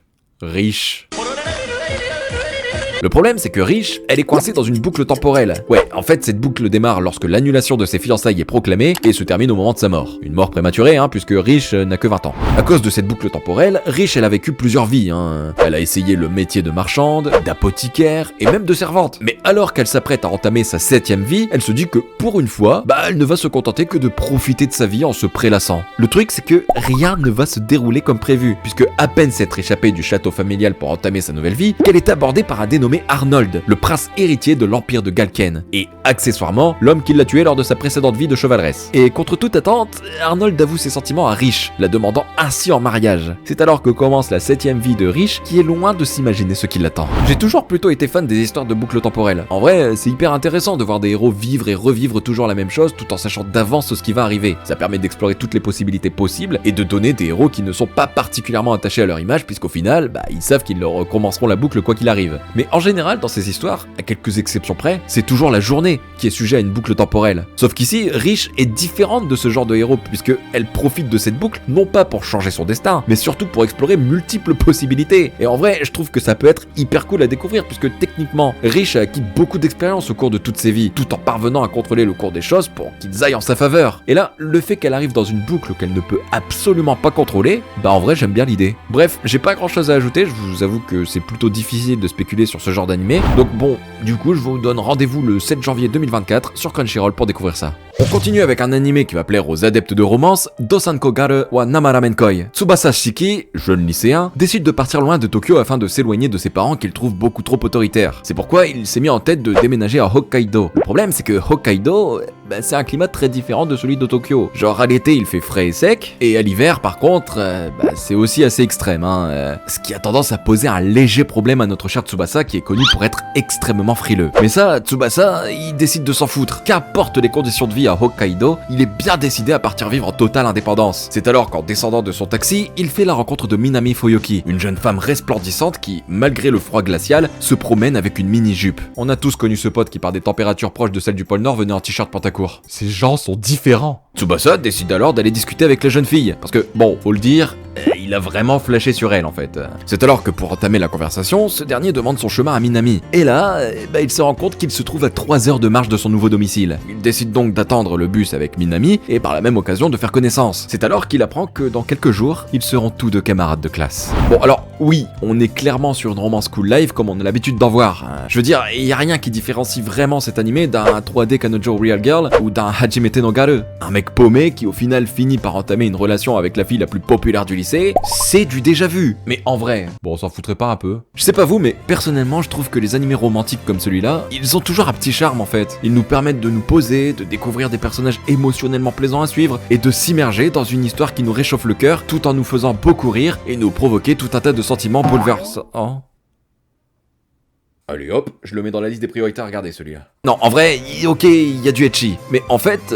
Le problème, c'est que Riche, elle est coincée dans une boucle temporelle. Ouais, en fait, cette boucle démarre lorsque l'annulation de ses fiançailles est proclamée et se termine au moment de sa mort. Une mort prématurée, puisque Riche n'a que 20 ans. À cause de cette boucle temporelle, Riche, elle a vécu plusieurs vies, Elle a essayé le métier de marchande, d'apothicaire et même de servante. Mais alors qu'elle s'apprête à entamer sa 7ème vie, elle se dit que, pour une fois, elle ne va se contenter que de profiter de sa vie en se prélassant. Le truc, c'est que rien ne va se dérouler comme prévu, puisque à peine s'être échappée du château familial pour entamer sa nouvelle vie, qu'elle est abordée par un dénommé Arnold, le prince héritier de l'empire de Galken, et accessoirement l'homme qui l'a tué lors de sa précédente vie de chevaleresse. Et contre toute attente, Arnold avoue ses sentiments à Riche, la demandant ainsi en mariage. C'est alors que commence la 7ème vie de Riche, qui est loin de s'imaginer ce qui l'attend. J'ai toujours plutôt été fan des histoires de boucles temporelles. En vrai, c'est hyper intéressant de voir des héros vivre et revivre toujours la même chose tout en sachant d'avance ce qui va arriver. Ça permet d'explorer toutes les possibilités possibles et de donner des héros qui ne sont pas particulièrement attachés à leur image, puisqu'au final, ils savent qu'ils recommenceront la boucle quoi qu'il arrive. Mais en général, dans ces histoires, à quelques exceptions près, c'est toujours la journée qui est sujet à une boucle temporelle. Sauf qu'ici, Riche est différente de ce genre de héros, puisque elle profite de cette boucle, non pas pour changer son destin, mais surtout pour explorer multiples possibilités. Et en vrai, je trouve que ça peut être hyper cool à découvrir, puisque techniquement, Riche a acquis beaucoup d'expérience au cours de toutes ses vies, tout en parvenant à contrôler le cours des choses pour qu'ils aillent en sa faveur. Et là, le fait qu'elle arrive dans une boucle qu'elle ne peut absolument pas contrôler, en vrai, j'aime bien l'idée. Bref, j'ai pas grand chose à ajouter, je vous avoue que c'est plutôt difficile de spéculer sur ce genre d'animé. Donc bon, du coup, je vous donne rendez-vous le 7 janvier 2024 sur Crunchyroll pour découvrir ça. On continue avec un animé qui va plaire aux adeptes de romance, Dosanko Garu wa Namaramenkoi. Tsubasa Shiki, jeune lycéen, décide de partir loin de Tokyo afin de s'éloigner de ses parents qu'il trouve beaucoup trop autoritaires. C'est pourquoi il s'est mis en tête de déménager à Hokkaido. Le problème, c'est que Hokkaido, c'est un climat très différent de celui de Tokyo. Genre à l'été, il fait frais et sec, et à l'hiver, par contre, c'est aussi assez extrême, ce qui a tendance à poser un léger problème à notre cher Tsubasa qui est connu pour être extrêmement frileux. Mais ça, Tsubasa, il décide de s'en foutre. Qu'importe les conditions de vie à Hokkaido, il est bien décidé à partir vivre en totale indépendance. C'est alors qu'en descendant de son taxi, il fait la rencontre de Minami Foyoki, une jeune femme resplendissante qui, malgré le froid glacial, se promène avec une mini-jupe. On a tous connu ce pote qui par des températures proches de celles du pôle Nord venait en t-shirt pantacourt. Ces gens sont différents. Tsubasa décide alors d'aller discuter avec la jeune fille, parce que, bon, faut le dire, il a vraiment flashé sur elle en fait. C'est alors que pour entamer la conversation, ce dernier demande son chemin à Minami. Et là, il se rend compte qu'il se trouve à 3 heures de marche de son nouveau domicile. Il décide donc d'attendre le bus avec Minami et par la même occasion de faire connaissance. C'est alors qu'il apprend que dans quelques jours, ils seront tous deux camarades de classe. Bon alors, oui, on est clairement sur une romance cool live comme on a l'habitude d'en voir. Je veux dire, il y a rien qui différencie vraiment cet animé d'un 3D Kanojo Real Girl ou d'un Hajimete no Garu. Un mec mec paumé qui au final finit par entamer une relation avec la fille la plus populaire du lycée, c'est du déjà vu. Mais en vrai, bon on s'en foutrait pas un peu. Je sais pas vous, mais personnellement je trouve que les animés romantiques comme celui-là, ils ont toujours un petit charme en fait. Ils nous permettent de nous poser, de découvrir des personnages émotionnellement plaisants à suivre et de s'immerger dans une histoire qui nous réchauffe le cœur tout en nous faisant beaucoup rire et nous provoquer tout un tas de sentiments bouleversants. Allez hop, je le mets dans la liste des priorités à regarder celui-là. Non, en vrai, ok, il y a du ecchi, mais en fait,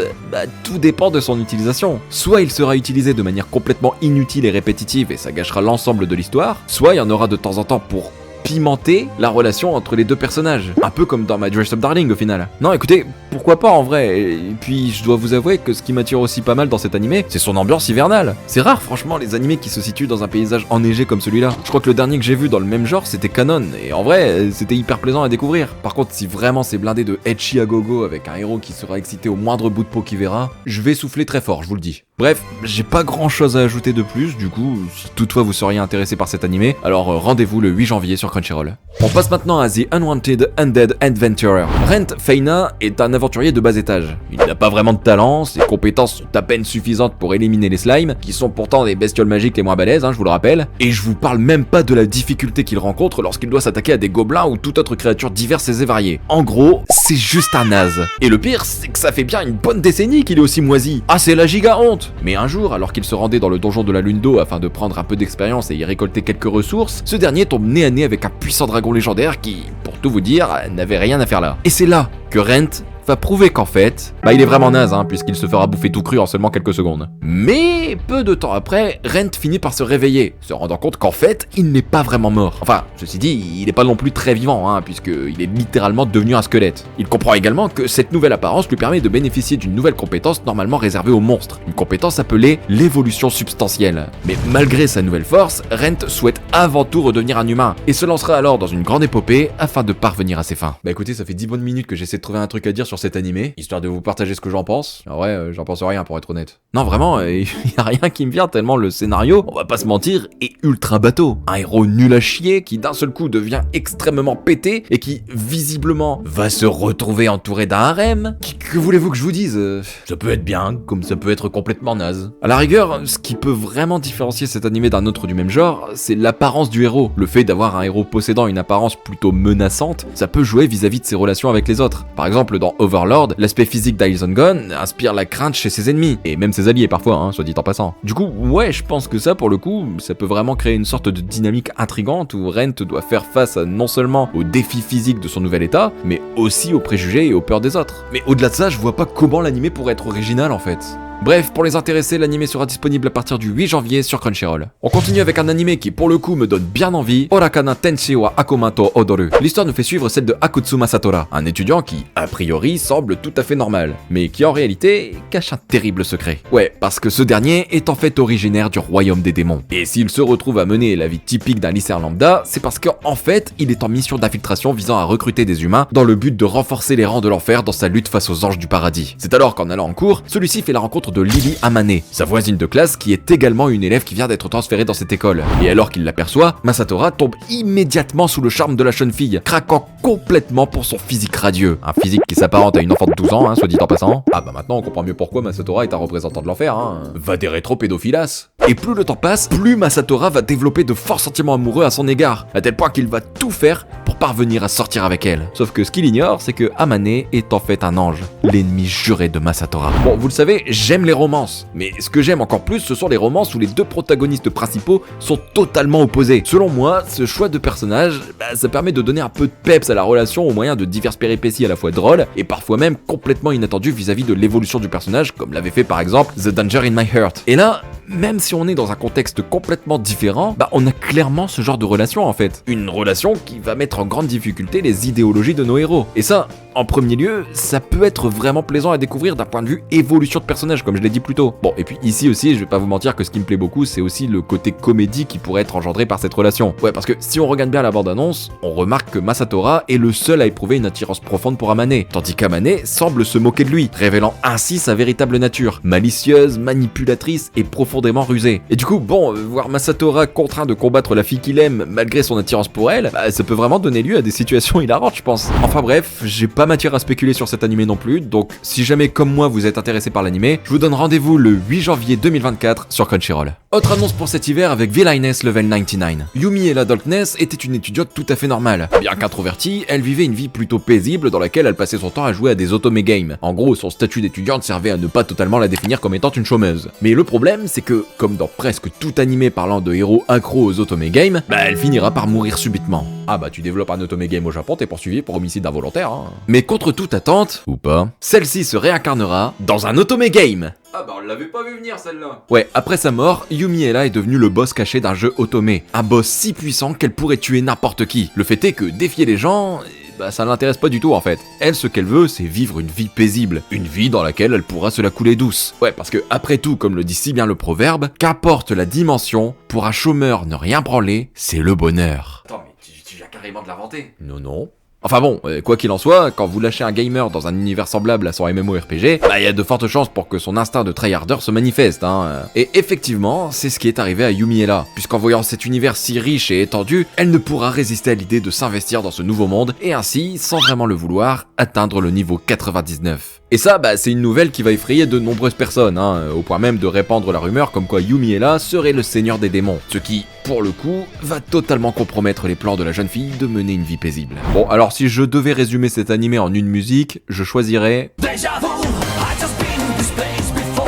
tout dépend de son utilisation. Soit il sera utilisé de manière complètement inutile et répétitive et ça gâchera l'ensemble de l'histoire, soit il y en aura de temps en temps pour pimenter la relation entre les deux personnages. Un peu comme dans My Dressed Up Darling au final. Non écoutez, pourquoi pas en vrai. Et puis je dois vous avouer que ce qui m'attire aussi pas mal dans cet animé, c'est son ambiance hivernale. C'est rare franchement les animés qui se situent dans un paysage enneigé comme celui-là. Je crois que le dernier que j'ai vu dans le même genre c'était Canon, et en vrai c'était hyper plaisant à découvrir. Par contre si vraiment c'est blindé de ecchi à gogo avec un héros qui sera excité au moindre bout de peau qu'il verra, je vais souffler très fort, je vous le dis. Bref, j'ai pas grand chose à ajouter de plus, du coup, si toutefois vous seriez intéressé par cet animé, alors rendez-vous le 8 janvier sur Crunchyroll. On passe maintenant à The Unwanted Undead Adventurer. Rent Feina est un aventurier de bas étage. Il n'a pas vraiment de talent, ses compétences sont à peine suffisantes pour éliminer les slimes, qui sont pourtant des bestioles magiques les moins balèzes, je vous le rappelle, et je vous parle même pas de la difficulté qu'il rencontre lorsqu'il doit s'attaquer à des gobelins ou toute autre créature diverse et variée. En gros, c'est juste un naze. Et le pire, c'est que ça fait bien une bonne décennie qu'il est aussi moisi. Ah, c'est la giga honte. Mais un jour, alors qu'il se rendait dans le donjon de la Lune d'eau afin de prendre un peu d'expérience et y récolter quelques ressources, ce dernier tombe nez à nez avec un puissant dragon légendaire qui, pour tout vous dire, n'avait rien à faire là. Et c'est là que Rent va prouver qu'en fait, il est vraiment naze, puisqu'il se fera bouffer tout cru en seulement quelques secondes. Mais peu de temps après, Rent finit par se réveiller, se rendant compte qu'en fait, il n'est pas vraiment mort. Enfin, ceci dit, il n'est pas non plus très vivant, puisqu'il est littéralement devenu un squelette. Il comprend également que cette nouvelle apparence lui permet de bénéficier d'une nouvelle compétence normalement réservée aux monstres, une compétence appelée l'évolution substantielle. Mais malgré sa nouvelle force, Rent souhaite avant tout redevenir un humain, et se lancera alors dans une grande épopée afin de parvenir à ses fins. Bah écoutez, ça fait 10 bonnes minutes que j'essaie de trouver un truc à dire sur cet animé, histoire de vous partager ce que j'en pense. En vrai, j'en pense rien pour être honnête. Non vraiment, y a rien qui me vient tellement le scénario, on va pas se mentir, est ultra bateau. Un héros nul à chier qui d'un seul coup devient extrêmement pété et qui visiblement va se retrouver entouré d'un harem. Que voulez-vous que je vous dise? Ça peut être bien, comme ça peut être complètement naze. À la rigueur, ce qui peut vraiment différencier cet animé d'un autre du même genre, c'est l'apparence du héros. Le fait d'avoir un héros possédant une apparence plutôt menaçante, ça peut jouer vis-à-vis de ses relations avec les autres. Par exemple, dans Overlord, l'aspect physique d'Aizengon inspire la crainte chez ses ennemis, et même ses alliés parfois, soit dit en passant. Du coup, ouais, je pense que ça, pour le coup, ça peut vraiment créer une sorte de dynamique intrigante où Rent doit faire face non seulement aux défis physiques de son nouvel état, mais aussi aux préjugés et aux peurs des autres. Mais au-delà de ça, je vois pas comment l'animé pourrait être original en fait. Bref, pour les intéressés, l'animé sera disponible à partir du 8 janvier sur Crunchyroll. On continue avec un animé qui pour le coup me donne bien envie, Orakana Tenshi wa Akumato Odoru. L'histoire nous fait suivre celle de Akutsu Masatora, un étudiant qui, a priori, semble tout à fait normal, mais qui en réalité cache un terrible secret. Ouais, parce que ce dernier est en fait originaire du royaume des démons. Et s'il se retrouve à mener la vie typique d'un lycéen lambda, c'est parce qu'en fait, il est en mission d'infiltration visant à recruter des humains dans le but de renforcer les rangs de l'enfer dans sa lutte face aux anges du paradis. C'est alors qu'en allant en cours, celui-ci fait la rencontre de Lily Amane, sa voisine de classe qui est également une élève qui vient d'être transférée dans cette école. Et alors qu'il l'aperçoit, Masatora tombe immédiatement sous le charme de la jeune fille, craquant complètement pour son physique radieux. Un physique qui s'apparente à une enfant de 12 ans, soit dit en passant. Ah bah maintenant on comprend mieux pourquoi Masatora est un représentant de l'enfer, Va des rétro-pédophilas. Et plus le temps passe, plus Masatora va développer de forts sentiments amoureux à son égard, à tel point qu'il va tout faire pour parvenir à sortir avec elle. Sauf que ce qu'il ignore, c'est que Amane est en fait un ange, l'ennemi juré de Masatora. Bon, vous le savez, j'aime les romances, mais ce que j'aime encore plus, ce sont les romances où les deux protagonistes principaux sont totalement opposés. Selon moi, ce choix de personnage, ça permet de donner un peu de peps à la relation au moyen de diverses péripéties à la fois drôles et parfois même complètement inattendues vis-à-vis de l'évolution du personnage, comme l'avait fait par exemple The Danger in My Heart. Et là, même si on est dans un contexte complètement différent, on a clairement ce genre de relation en fait. Une relation qui va mettre en grande difficulté les idéologies de nos héros. Et ça, en premier lieu, ça peut être vraiment plaisant à découvrir d'un point de vue évolution de personnage, comme je l'ai dit plus tôt. Bon, et puis ici aussi, je vais pas vous mentir que ce qui me plaît beaucoup, c'est aussi le côté comédie qui pourrait être engendré par cette relation. Ouais, parce que si on regarde bien la bande-annonce, on remarque que Masatora est le seul à éprouver une attirance profonde pour Amane, tandis qu'Amane semble se moquer de lui, révélant ainsi sa véritable nature, malicieuse, manipulatrice et profondément profondément rusé. Et du coup, bon, voir Masatora contraint de combattre la fille qu'il aime malgré son attirance pour elle, bah, ça peut vraiment donner lieu à des situations hilarantes, je pense. Enfin bref, j'ai pas matière à spéculer sur cet animé non plus, donc si jamais comme moi vous êtes intéressé par l'animé, je vous donne rendez-vous le 8 janvier 2024 sur Crunchyroll. Autre annonce pour cet hiver avec Villainess Level 99. Yumi et la Darkness était une étudiante tout à fait normale. Bien qu'introvertie, elle vivait une vie plutôt paisible dans laquelle elle passait son temps à jouer à des otome games. En gros, son statut d'étudiante servait à ne pas totalement la définir comme étant une chômeuse. Mais le problème, c'est que, comme dans presque tout animé parlant de héros accros aux otome games, bah elle finira par mourir subitement. Ah bah tu développes un otome game au Japon, t'es poursuivi pour homicide involontaire, hein. Mais contre toute attente, ou pas, celle-ci se réincarnera dans un otome game. Ah bah on l'avait pas vu venir celle-là. Ouais, après sa mort, Yumiella est devenue le boss caché d'un jeu otome. Un boss si puissant qu'elle pourrait tuer n'importe qui. Le fait est que défier les gens, bah ça l'intéresse pas du tout en fait. Elle, ce qu'elle veut, c'est vivre une vie paisible. Une vie dans laquelle elle pourra se la couler douce. Ouais, parce que après tout, comme le dit si bien le proverbe, qu'importe la dimension, pour un chômeur ne rien branler, c'est le bonheur. Attends, mais tu viens carrément de l'inventer. Non. Enfin bon, quoi qu'il en soit, quand vous lâchez un gamer dans un univers semblable à son MMORPG, bah y a de fortes chances pour que son instinct de tryharder se manifeste, hein. Et effectivement, c'est ce qui est arrivé à Yumiella, puisqu'en voyant cet univers si riche et étendu, elle ne pourra résister à l'idée de s'investir dans ce nouveau monde, et ainsi, sans vraiment le vouloir, atteindre le niveau 99. Et ça, bah c'est une nouvelle qui va effrayer de nombreuses personnes, hein, au point même de répandre la rumeur comme quoi Yumiella serait le seigneur des démons, ce qui, pour le coup, va totalement compromettre les plans de la jeune fille de mener une vie paisible. Bon, alors si je devais résumer cet animé en une musique, je choisirais...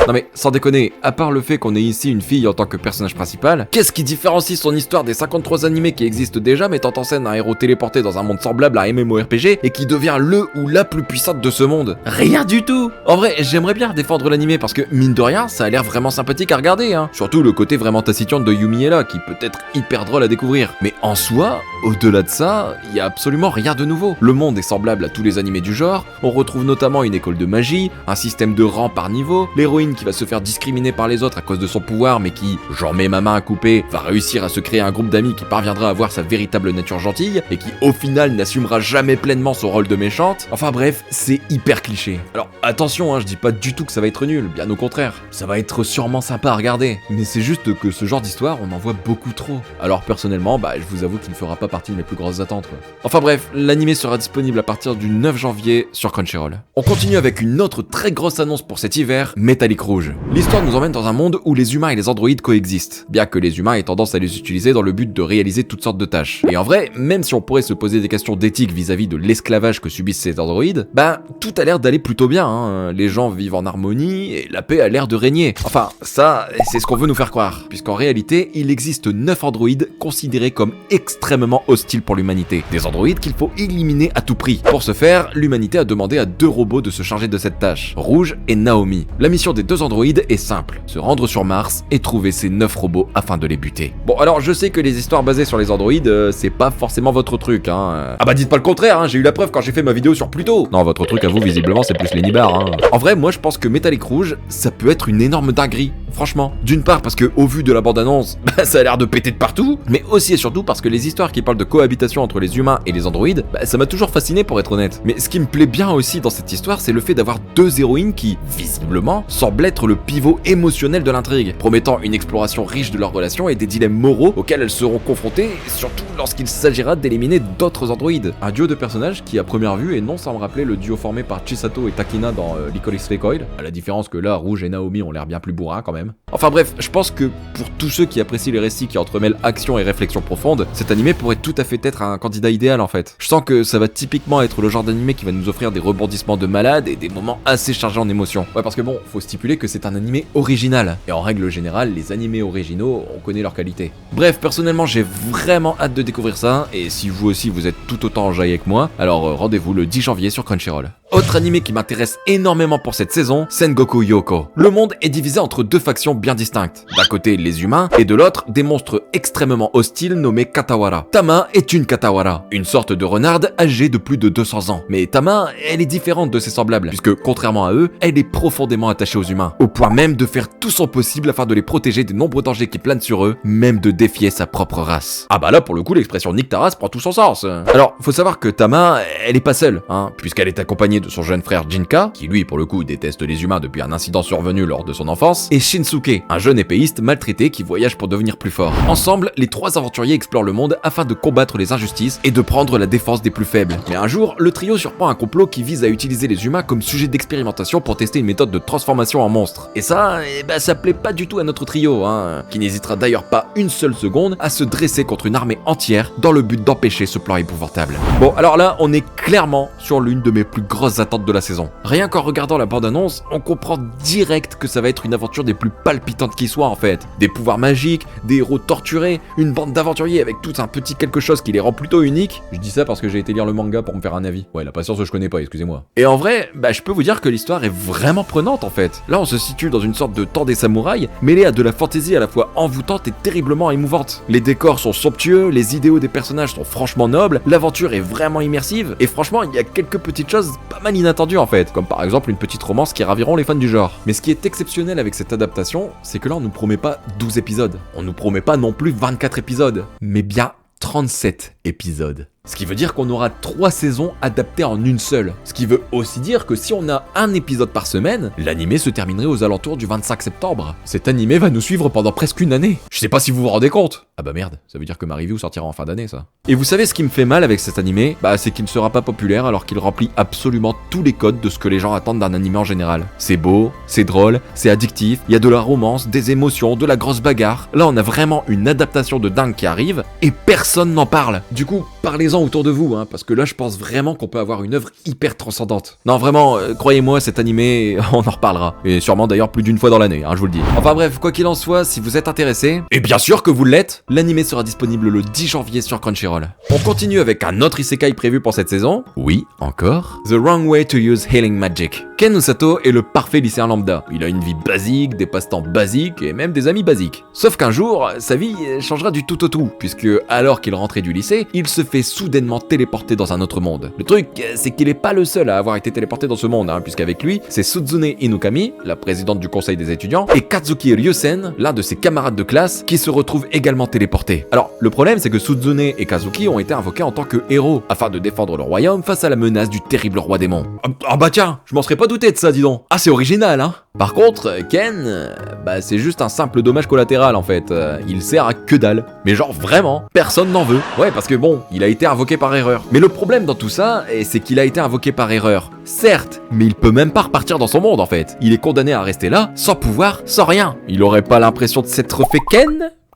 Non mais, sans déconner, à part le fait qu'on ait ici une fille en tant que personnage principal, qu'est-ce qui différencie son histoire des 53 animés qui existent déjà mettant en scène un héros téléporté dans un monde semblable à un MMORPG et qui devient le ou la plus puissante de ce monde? Rien du tout! En vrai, j'aimerais bien défendre l'animé parce que, mine de rien, ça a l'air vraiment sympathique à regarder, hein. Surtout le côté vraiment taciturne de Yumiella qui peut être hyper drôle à découvrir. Mais en soi, au-delà de ça, il y a absolument rien de nouveau. Le monde est semblable à tous les animés du genre, on retrouve notamment une école de magie, un système de rang par niveau, l'héroïne qui va se faire discriminer par les autres à cause de son pouvoir mais qui, j'en mets ma main à couper, va réussir à se créer un groupe d'amis qui parviendra à voir sa véritable nature gentille et qui au final n'assumera jamais pleinement son rôle de méchante. Enfin bref, c'est hyper cliché. Alors attention, hein, je dis pas du tout que ça va être nul, bien au contraire. Ça va être sûrement sympa à regarder, mais c'est juste que ce genre d'histoire, on en voit beaucoup trop. Alors personnellement, bah je vous avoue qu'il ne fera pas partie de mes plus grosses attentes, quoi. Enfin bref, l'animé sera disponible à partir du 9 janvier sur Crunchyroll. On continue avec une autre très grosse annonce pour cet hiver, Métallique Rouge. L'histoire nous emmène dans un monde où les humains et les androïdes coexistent, bien que les humains aient tendance à les utiliser dans le but de réaliser toutes sortes de tâches. Et en vrai, même si on pourrait se poser des questions d'éthique vis-à-vis de l'esclavage que subissent ces androïdes, bah tout a l'air d'aller plutôt bien, hein. Les gens vivent en harmonie et la paix a l'air de régner. Enfin, ça, c'est ce qu'on veut nous faire croire, puisqu'en réalité, il existe 9 androïdes considérés comme extrêmement hostiles pour l'humanité. Des androïdes qu'il faut éliminer à tout prix. Pour ce faire, l'humanité a demandé à 2 robots de se charger de cette tâche, Rouge et Naomi. La mission des 2 androïdes est simple, se rendre sur Mars et trouver ces 9 robots afin de les buter. Bon, alors je sais que les histoires basées sur les androïdes, c'est pas forcément votre truc, hein. Ah bah dites pas le contraire, hein, j'ai eu la preuve quand j'ai fait ma vidéo sur Pluto. Non, votre truc à vous, visiblement, c'est plus les nibards, hein. En vrai, moi je pense que Métallique Rouge, ça peut être une énorme dinguerie, franchement. D'une part parce que, au vu de la bande-annonce, bah ça a l'air de péter de partout, mais aussi et surtout parce que les histoires qui parlent de cohabitation entre les humains et les androïdes, bah ça m'a toujours fasciné pour être honnête. Mais ce qui me plaît bien aussi dans cette histoire, c'est le fait d'avoir 2 héroïnes qui, visiblement, semblent être le pivot émotionnel de l'intrigue, promettant une exploration riche de leurs relations et des dilemmes moraux auxquels elles seront confrontées, surtout lorsqu'il s'agira d'éliminer d'autres androïdes. Un duo de personnages qui, à première vue, est non sans me rappeler le duo formé par Chisato et Takina dans Licorice Recoil, à la différence que là, Rouge et Naomi ont l'air bien plus bourrins quand même. Enfin bref, je pense que pour tous ceux qui apprécient les récits qui entremêlent action et réflexion profonde, cet animé pourrait tout à fait être un candidat idéal en fait. Je sens que ça va typiquement être le genre d'animé qui va nous offrir des rebondissements de malade et des moments assez chargés en émotions. Ouais, parce que bon, faut stipuler que c'est un animé original, et en règle générale, les animés originaux, on connaît leur qualité. Bref, personnellement, j'ai vraiment hâte de découvrir ça, et si vous aussi vous êtes tout autant enjaillé que moi, alors rendez-vous le 10 janvier sur Crunchyroll. Autre animé qui m'intéresse énormément pour cette saison, Sengoku Yoko. Le monde est divisé entre 2 factions bien distinctes. D'un côté, les humains, et de l'autre, des monstres extrêmement hostiles nommés Katawara. Tama est une Katawara, une sorte de renarde âgée de plus de 200 ans. Mais Tama, elle est différente de ses semblables, puisque contrairement à eux, elle est profondément attachée aux humains, au point même de faire tout son possible afin de les protéger des nombreux dangers qui planent sur eux, même de défier sa propre race. Ah bah là, pour le coup, l'expression nique ta race prend tout son sens. Alors, faut savoir que Tama, elle est pas seule, hein, puisqu'elle est accompagnée de son jeune frère Jinka, qui lui, pour le coup, déteste les humains depuis un incident survenu lors de son enfance, et Shinsuke, un jeune épéiste maltraité qui voyage pour devenir plus fort. Ensemble, les trois aventuriers explorent le monde afin de combattre les injustices et de prendre la défense des plus faibles. Mais un jour, le trio surprend un complot qui vise à utiliser les humains comme sujet d'expérimentation pour tester une méthode de transformation en monstre. Et ça, ça plaît pas du tout à notre trio, qui n'hésitera d'ailleurs pas une seule seconde à se dresser contre une armée entière dans le but d'empêcher ce plan épouvantable. Bon, alors là, on est clairement sur l'une de mes plus grosses attentes de la saison. Rien qu'en regardant la bande-annonce, on comprend direct que ça va être une aventure des plus palpitantes qui soit en fait. Des pouvoirs magiques, des héros torturés, une bande d'aventuriers avec tout un petit quelque chose qui les rend plutôt uniques. Je dis ça parce que j'ai été lire le manga pour me faire un avis. Ouais, la patience je connais pas, excusez-moi. Et en vrai, je peux vous dire que l'histoire est vraiment prenante en fait. Là, on se situe dans une sorte de temps des samouraïs, mêlé à de la fantaisie à la fois envoûtante et terriblement émouvante. Les décors sont somptueux, les idéaux des personnages sont franchement nobles, l'aventure est vraiment immersive, et franchement, il y a quelques petites choses pas mal inattendues en fait, comme par exemple une petite romance qui raviront les fans du genre. Mais ce qui est exceptionnel avec cette adaptation, c'est que là on nous promet pas 12 épisodes, on nous promet pas non plus 24 épisodes, mais bien 37 épisodes. Ce qui veut dire qu'on aura 3 saisons adaptées en une seule. Ce qui veut aussi dire que si on a un épisode par semaine, l'animé se terminerait aux alentours du 25 septembre. Cet animé va nous suivre pendant presque une année. Je sais pas si vous vous rendez compte. Ah bah merde, ça veut dire que ma review sortira en fin d'année ça. Et vous savez ce qui me fait mal avec cet animé ? C'est qu'il ne sera pas populaire alors qu'il remplit absolument tous les codes de ce que les gens attendent d'un animé en général. C'est beau, c'est drôle, c'est addictif, il y a de la romance, des émotions, de la grosse bagarre. Là on a vraiment une adaptation de dingue qui arrive et personne n'en parle. Du coup, parlez-en autour de vous, parce que là je pense vraiment qu'on peut avoir une œuvre hyper transcendante. Non vraiment, croyez-moi, cet animé, on en reparlera. Et sûrement d'ailleurs plus d'une fois dans l'année, je vous le dis. Enfin bref, quoi qu'il en soit, si vous êtes intéressé, et bien sûr que vous l'êtes, l'animé sera disponible le 10 janvier sur Crunchyroll. On continue avec un autre isekai prévu pour cette saison. Oui, encore. The Wrong Way to Use Healing Magic. Ken Usato est le parfait lycéen lambda. Il a une vie basique, des passe-temps basiques et même des amis basiques. Sauf qu'un jour, sa vie changera du tout au tout, puisque alors qu'il rentrait du lycée, il se fait soudainement téléporté dans un autre monde. Le truc, c'est qu'il est pas le seul à avoir été téléporté dans ce monde, puisqu'avec lui, c'est Suzune Inukami, la présidente du conseil des étudiants, et Kazuki Ryusen, l'un de ses camarades de classe, qui se retrouve également téléporté. Alors, le problème, c'est que Suzune et Kazuki ont été invoqués en tant que héros, afin de défendre le royaume face à la menace du terrible roi démon. Ah bah tiens, je m'en serais pas douté de ça, dis donc. Ah, c'est original, Par contre, Ken, c'est juste un simple dommage collatéral en fait. Il sert à que dalle. Mais genre vraiment, personne n'en veut. Ouais, parce que bon, il a été invoqué par erreur. Mais le problème dans tout ça, c'est qu'il a été invoqué par erreur. Certes, mais il peut même pas repartir dans son monde en fait. Il est condamné à rester là, sans pouvoir, sans rien. Il aurait pas l'impression de s'être fait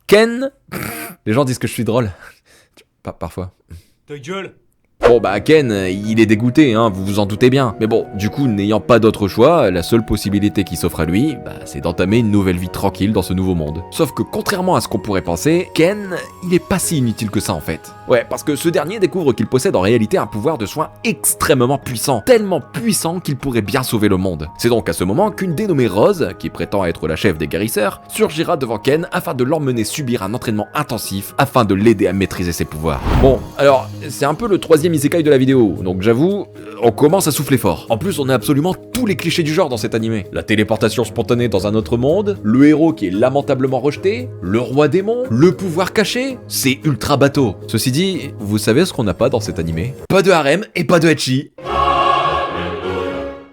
Ken. Les gens disent que je suis drôle. Parfois. Ta gueule. Bon Ken, il est dégoûté, vous vous en doutez bien. Mais bon, du coup, n'ayant pas d'autre choix, la seule possibilité qui s'offre à lui, c'est d'entamer une nouvelle vie tranquille dans ce nouveau monde. Sauf que contrairement à ce qu'on pourrait penser, Ken, il est pas si inutile que ça en fait. Ouais, parce que ce dernier découvre qu'il possède en réalité un pouvoir de soin extrêmement puissant, tellement puissant qu'il pourrait bien sauver le monde. C'est donc à ce moment qu'une dénommée Rose, qui prétend être la chef des guérisseurs, surgira devant Ken afin de l'emmener subir un entraînement intensif afin de l'aider à maîtriser ses pouvoirs. Bon, alors, c'est un peu le troisième isekai de la vidéo, donc j'avoue, on commence à souffler fort. En plus, on a absolument tous les clichés du genre dans cet animé. La téléportation spontanée dans un autre monde, le héros qui est lamentablement rejeté, le roi démon, le pouvoir caché, c'est ultra bateau. Ceci dit, vous savez ce qu'on n'a pas dans cet animé ? Pas de harem et pas de ecchi.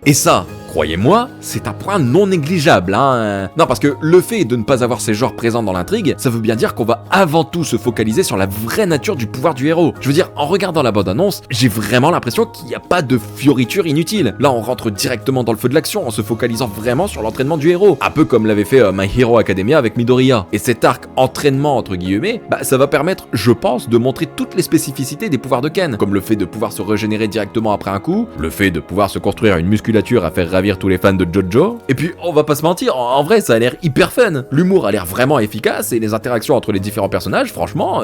Et ça, croyez-moi, c'est un point non négligeable, Non, parce que le fait de ne pas avoir ces genres présents dans l'intrigue, ça veut bien dire qu'on va avant tout se focaliser sur la vraie nature du pouvoir du héros. Je veux dire, en regardant la bande-annonce, j'ai vraiment l'impression qu'il n'y a pas de fioriture inutile. Là, on rentre directement dans le feu de l'action en se focalisant vraiment sur l'entraînement du héros. Un peu comme l'avait fait My Hero Academia avec Midoriya. Et cet arc entraînement, entre guillemets, ça va permettre, je pense, de montrer toutes les spécificités des pouvoirs de Ken, comme le fait de pouvoir se régénérer directement après un coup, le fait de pouvoir se construire une musculature à faire ravir tous les fans de JoJo. Et puis, on va pas se mentir, en vrai, ça a l'air hyper fun. L'humour a l'air vraiment efficace et les interactions entre les différents personnages, franchement,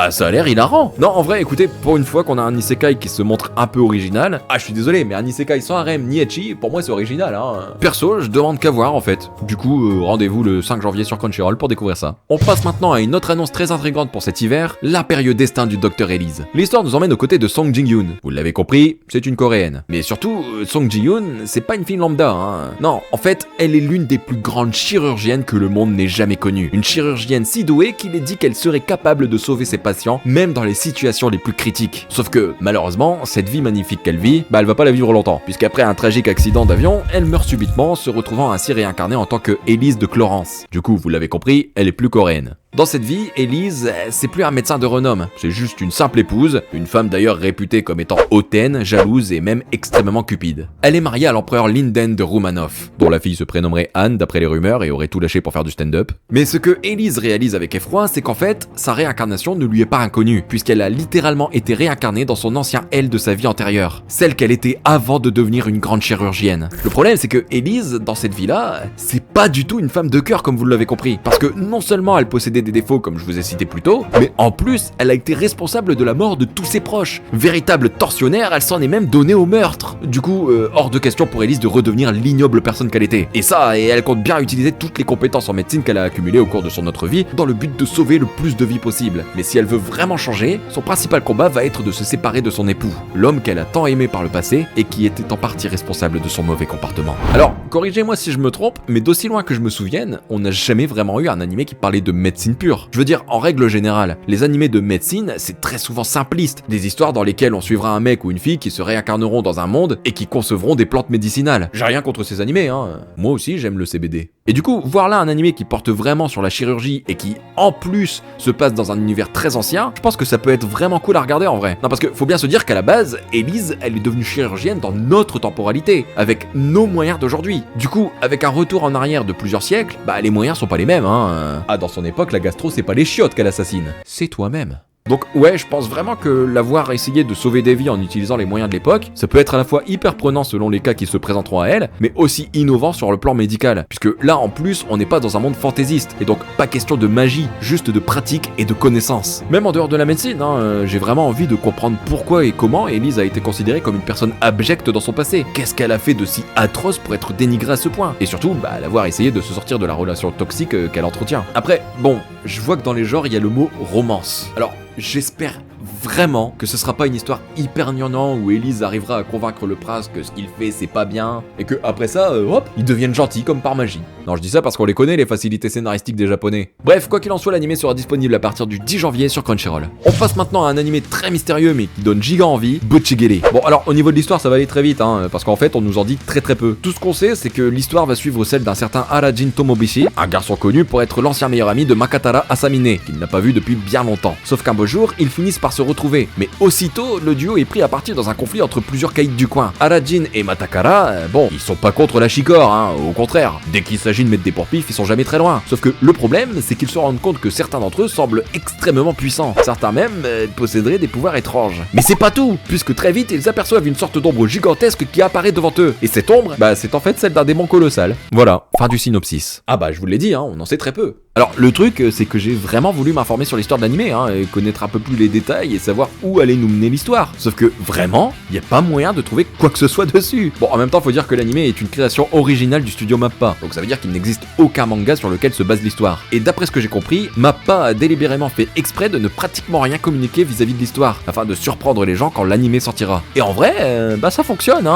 ça a l'air hilarant. Non, en vrai, écoutez, pour une fois qu'on a un isekai qui se montre un peu original, je suis désolé, mais un isekai sans harem ni ecchi, pour moi, c'est original, Perso, je demande qu'à voir, en fait. Du coup, rendez-vous le 5 janvier sur Crunchyroll pour découvrir ça. On passe maintenant à une autre annonce très intrigante pour cet hiver, l'impérieux destin du Dr Elise. L'histoire nous emmène aux côtés de Song Jin-yoon. Vous l'avez compris, c'est une coréenne. Mais surtout, Song Ji-yoon, c'est pas une fille lambda, hein. Non, en fait, elle est l'une des plus grandes chirurgiennes que le monde n'ait jamais connue. Une chirurgienne si douée qu'il est dit qu'elle serait capable de sauver ses patients, même dans les situations les plus critiques. Sauf que, malheureusement, cette vie magnifique qu'elle vit, elle va pas la vivre longtemps, puisqu'après un tragique accident d'avion, elle meurt subitement, se retrouvant ainsi réincarnée en tant que Élise de Clorence. Du coup, vous l'avez compris, elle est plus coréenne. Dans cette vie, Élise, c'est plus un médecin de renom, c'est juste une simple épouse, une femme d'ailleurs réputée comme étant hautaine, jalouse et même extrêmement cupide. Elle est mariée à l'empereur Linden de Romanov, dont la fille se prénommerait Anne d'après les rumeurs et aurait tout lâché pour faire du stand-up. Mais ce que Élise réalise avec effroi, c'est qu'en fait, sa réincarnation ne lui est pas inconnue, puisqu'elle a littéralement été réincarnée dans son ancien elle de sa vie antérieure, celle qu'elle était avant de devenir une grande chirurgienne. Le problème, c'est que Élise, dans cette vie-là, c'est pas du tout une femme de cœur comme vous l'avez compris, parce que non seulement elle possédait des défauts comme je vous ai cité plus tôt, mais en plus, elle a été responsable de la mort de tous ses proches. Véritable tortionnaire, elle s'en est même donnée au meurtre. Du coup, hors de question pour Élise de redevenir l'ignoble personne qu'elle était. Et elle compte bien utiliser toutes les compétences en médecine qu'elle a accumulées au cours de son autre vie, dans le but de sauver le plus de vies possible. Mais si elle veut vraiment changer, son principal combat va être de se séparer de son époux, l'homme qu'elle a tant aimé par le passé et qui était en partie responsable de son mauvais comportement. Alors, corrigez-moi si je me trompe, mais d'aussi loin que je me souvienne, on n'a jamais vraiment eu un animé qui parlait de médecine pure. Je veux dire, en règle générale, les animés de médecine, c'est très souvent simpliste. Des histoires dans lesquelles on suivra un mec ou une fille qui se réincarneront dans un monde et qui concevront des plantes médicinales. J'ai rien contre ces animés, hein. Moi aussi, j'aime le CBD. Et du coup, voir là un animé qui porte vraiment sur la chirurgie et qui, en plus, se passe dans un univers très ancien, je pense que ça peut être vraiment cool à regarder en vrai. Non, parce que faut bien se dire qu'à la base, Élise, elle est devenue chirurgienne dans notre temporalité, avec nos moyens d'aujourd'hui. Du coup, avec un retour en arrière de plusieurs siècles, les moyens sont pas les mêmes, hein. Ah, dans son époque, la gastro, c'est pas les chiottes qu'elle assassine, c'est toi-même. Donc ouais, je pense vraiment que l'avoir essayé de sauver des vies en utilisant les moyens de l'époque, ça peut être à la fois hyper prenant selon les cas qui se présenteront à elle, mais aussi innovant sur le plan médical, puisque là en plus on n'est pas dans un monde fantaisiste, et donc pas question de magie, juste de pratique et de connaissances. Même en dehors de la médecine, j'ai vraiment envie de comprendre pourquoi et comment Élise a été considérée comme une personne abjecte dans son passé. Qu'est-ce qu'elle a fait de si atroce pour être dénigrée à ce point? Et surtout, l'avoir essayé de se sortir de la relation toxique qu'elle entretient. Après, bon, je vois que dans les genres il y a le mot romance. Alors, j'espère vraiment que ce sera pas une histoire hyper gnangnan où Élise arrivera à convaincre le prince que ce qu'il fait c'est pas bien et que après ça, hop, ils deviennent gentils comme par magie. Non, je dis ça parce qu'on les connaît les facilités scénaristiques des japonais. Bref, quoi qu'il en soit, l'animé sera disponible à partir du 10 janvier sur Crunchyroll. On passe maintenant à un animé très mystérieux mais qui donne giga envie, Butchigiri. Bon alors au niveau de l'histoire ça va aller très vite parce qu'en fait on nous en dit très peu. Tout ce qu'on sait c'est que l'histoire va suivre celle d'un certain Arajin Tomobishi, un garçon connu pour être l'ancien meilleur ami de Makatara Asamine, qu'il n'a pas vu depuis bien longtemps. Sauf qu'un beau jour, ils finissent par se retrouver, mais aussitôt le duo est pris à partir dans un conflit entre plusieurs caïds du coin. Arajin et Matakara, ils sont pas contre la chicore, au contraire, dès qu'il s'agit de mettre des pourpifs, ils sont jamais très loin. Sauf que le problème, c'est qu'ils se rendent compte que certains d'entre eux semblent extrêmement puissants, certains même posséderaient des pouvoirs étranges. Mais c'est pas tout, puisque très vite ils aperçoivent une sorte d'ombre gigantesque qui apparaît devant eux, et cette ombre, c'est en fait celle d'un démon colossal. Voilà, fin du synopsis. Ah je vous l'ai dit, on en sait très peu. Alors le truc c'est que j'ai vraiment voulu m'informer sur l'histoire de l'animé et connaître un peu plus les détails et savoir où allait nous mener l'histoire. Sauf que vraiment, il n'y a pas moyen de trouver quoi que ce soit dessus. Bon, en même temps, faut dire que l'animé est une création originale du studio Mappa, donc ça veut dire qu'il n'existe aucun manga sur lequel se base l'histoire. Et d'après ce que j'ai compris, Mappa a délibérément fait exprès de ne pratiquement rien communiquer vis-à-vis de l'histoire, afin de surprendre les gens quand l'animé sortira. Et en vrai, ça fonctionne,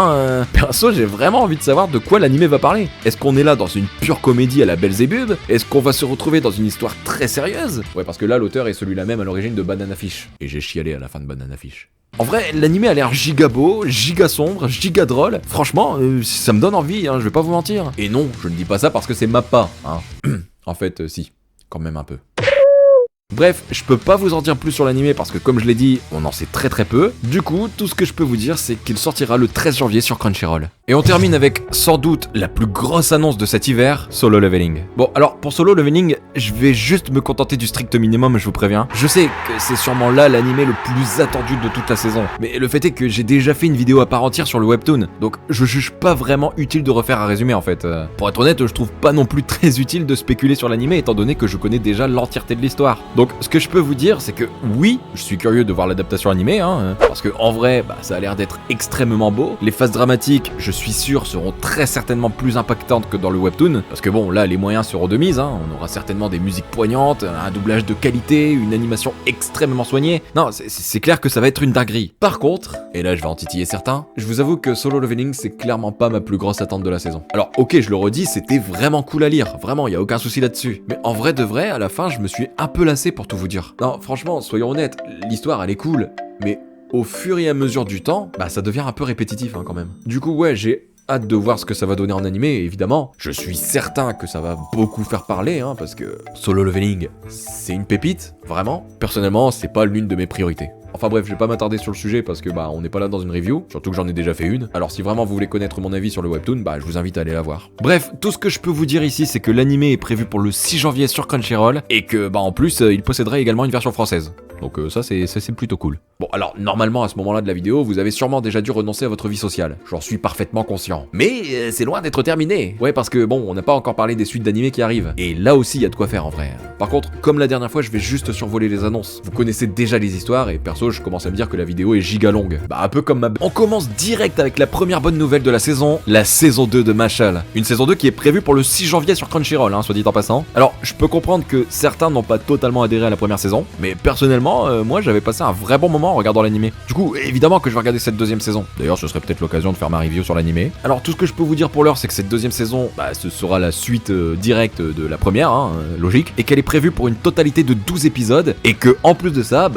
Perso, j'ai vraiment envie de savoir de quoi l'animé va parler. Est-ce qu'on est là dans une pure comédie à la Belzébuth? Est-ce qu'on va se retrouver dans une histoire très sérieuse? Ouais, parce que là, l'auteur est celui-là même à l'origine de Banana Fish. Et j'ai chialé à la fin de Banana Fish. En vrai, l'animé a l'air giga beau, giga sombre, giga drôle. Franchement, ça me donne envie, je vais pas vous mentir. Et non, je ne dis pas ça parce que c'est Mappa, En fait, si, quand même un peu. Bref, je peux pas vous en dire plus sur l'animé parce que comme je l'ai dit, on en sait très peu. Du coup, tout ce que je peux vous dire, c'est qu'il sortira le 13 janvier sur Crunchyroll. Et on termine avec, sans doute, la plus grosse annonce de cet hiver, Solo Leveling. Bon, alors, pour Solo Leveling, je vais juste me contenter du strict minimum, je vous préviens. Je sais que c'est sûrement là l'animé le plus attendu de toute la saison. Mais le fait est que j'ai déjà fait une vidéo à part entière sur le webtoon. Donc, je juge pas vraiment utile de refaire un résumé, en fait. Pour être honnête, je trouve pas non plus très utile de spéculer sur l'animé, étant donné que je connais déjà l'entièreté de l'histoire. Donc ce que je peux vous dire, c'est que oui, je suis curieux de voir l'adaptation animée, hein, parce que en vrai, ça a l'air d'être extrêmement beau. Les phases dramatiques, je suis sûr, seront très certainement plus impactantes que dans le webtoon, parce que bon, là, les moyens seront de mise, hein. On aura certainement des musiques poignantes, un doublage de qualité, une animation extrêmement soignée. Non, c'est clair que ça va être une dinguerie. Par contre, et là je vais en titiller certains, je vous avoue que Solo Leveling, c'est clairement pas ma plus grosse attente de la saison. Alors ok, je le redis, c'était vraiment cool à lire, vraiment, y a aucun souci là-dessus. Mais en vrai de vrai, à la fin, je me suis un peu lassé pour tout vous dire. Non, franchement, soyons honnêtes, l'histoire elle est cool, mais au fur et à mesure du temps, ça devient un peu répétitif quand même. Du coup, ouais, j'ai hâte de voir ce que ça va donner en animé, évidemment. Je suis certain que ça va beaucoup faire parler, parce que Solo Leveling, c'est une pépite, vraiment. Personnellement, c'est pas l'une de mes priorités. Enfin bref, je vais pas m'attarder sur le sujet parce que on n'est pas là dans une review, surtout que j'en ai déjà fait une. Alors si vraiment vous voulez connaître mon avis sur le webtoon, je vous invite à aller la voir. Bref, tout ce que je peux vous dire ici, c'est que l'animé est prévu pour le 6 janvier sur Crunchyroll et que en plus, il posséderait également une version française. Donc ça c'est plutôt cool. Bon alors normalement à ce moment-là de la vidéo, vous avez sûrement déjà dû renoncer à votre vie sociale. J'en suis parfaitement conscient. Mais c'est loin d'être terminé. Ouais parce que on n'a pas encore parlé des suites d'animés qui arrivent. Et là aussi il y a de quoi faire en vrai. Par contre, comme la dernière fois, je vais juste survoler les annonces. Vous connaissez déjà les histoires et perso je commence à me dire que la vidéo est giga longue. Un peu comme On commence direct avec la première bonne nouvelle de la saison 2 de Mashle. Une saison 2 qui est prévue pour le 6 janvier sur Crunchyroll, soit dit en passant. Alors je peux comprendre que certains n'ont pas totalement adhéré à la première saison, mais personnellement, moi j'avais passé un vrai bon moment en regardant l'animé. Du coup, évidemment que je vais regarder cette deuxième saison. D'ailleurs, ce serait peut-être l'occasion de faire ma review sur l'animé. Alors, tout ce que je peux vous dire pour l'heure, c'est que cette deuxième saison, ce sera la suite directe de la première, logique, et qu'elle est prévue pour une totalité de 12 épisodes, et que en plus de ça,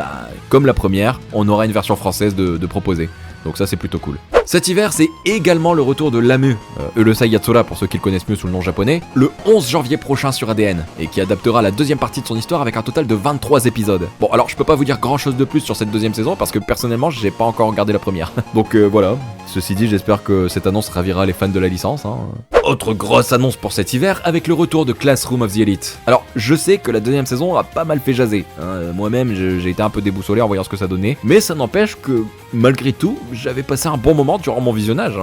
comme la première, on aura une version française de proposer. Donc ça c'est plutôt cool. Cet hiver, c'est également le retour de Lamu, Urusei Yatsura pour ceux qui le connaissent mieux sous le nom japonais, le 11 janvier prochain sur ADN, et qui adaptera la deuxième partie de son histoire avec un total de 23 épisodes. Bon alors je peux pas vous dire grand chose de plus sur cette deuxième saison parce que personnellement j'ai pas encore regardé la première. Donc voilà. Ceci dit, j'espère que cette annonce ravira les fans de la licence. Autre grosse annonce pour cet hiver avec le retour de Classroom of the Elite. Alors je sais que la deuxième saison a pas mal fait jaser. Moi-même j'ai été un peu déboussolé en voyant ce que ça donnait, mais ça n'empêche que malgré tout, j'avais passé un bon moment durant mon visionnage.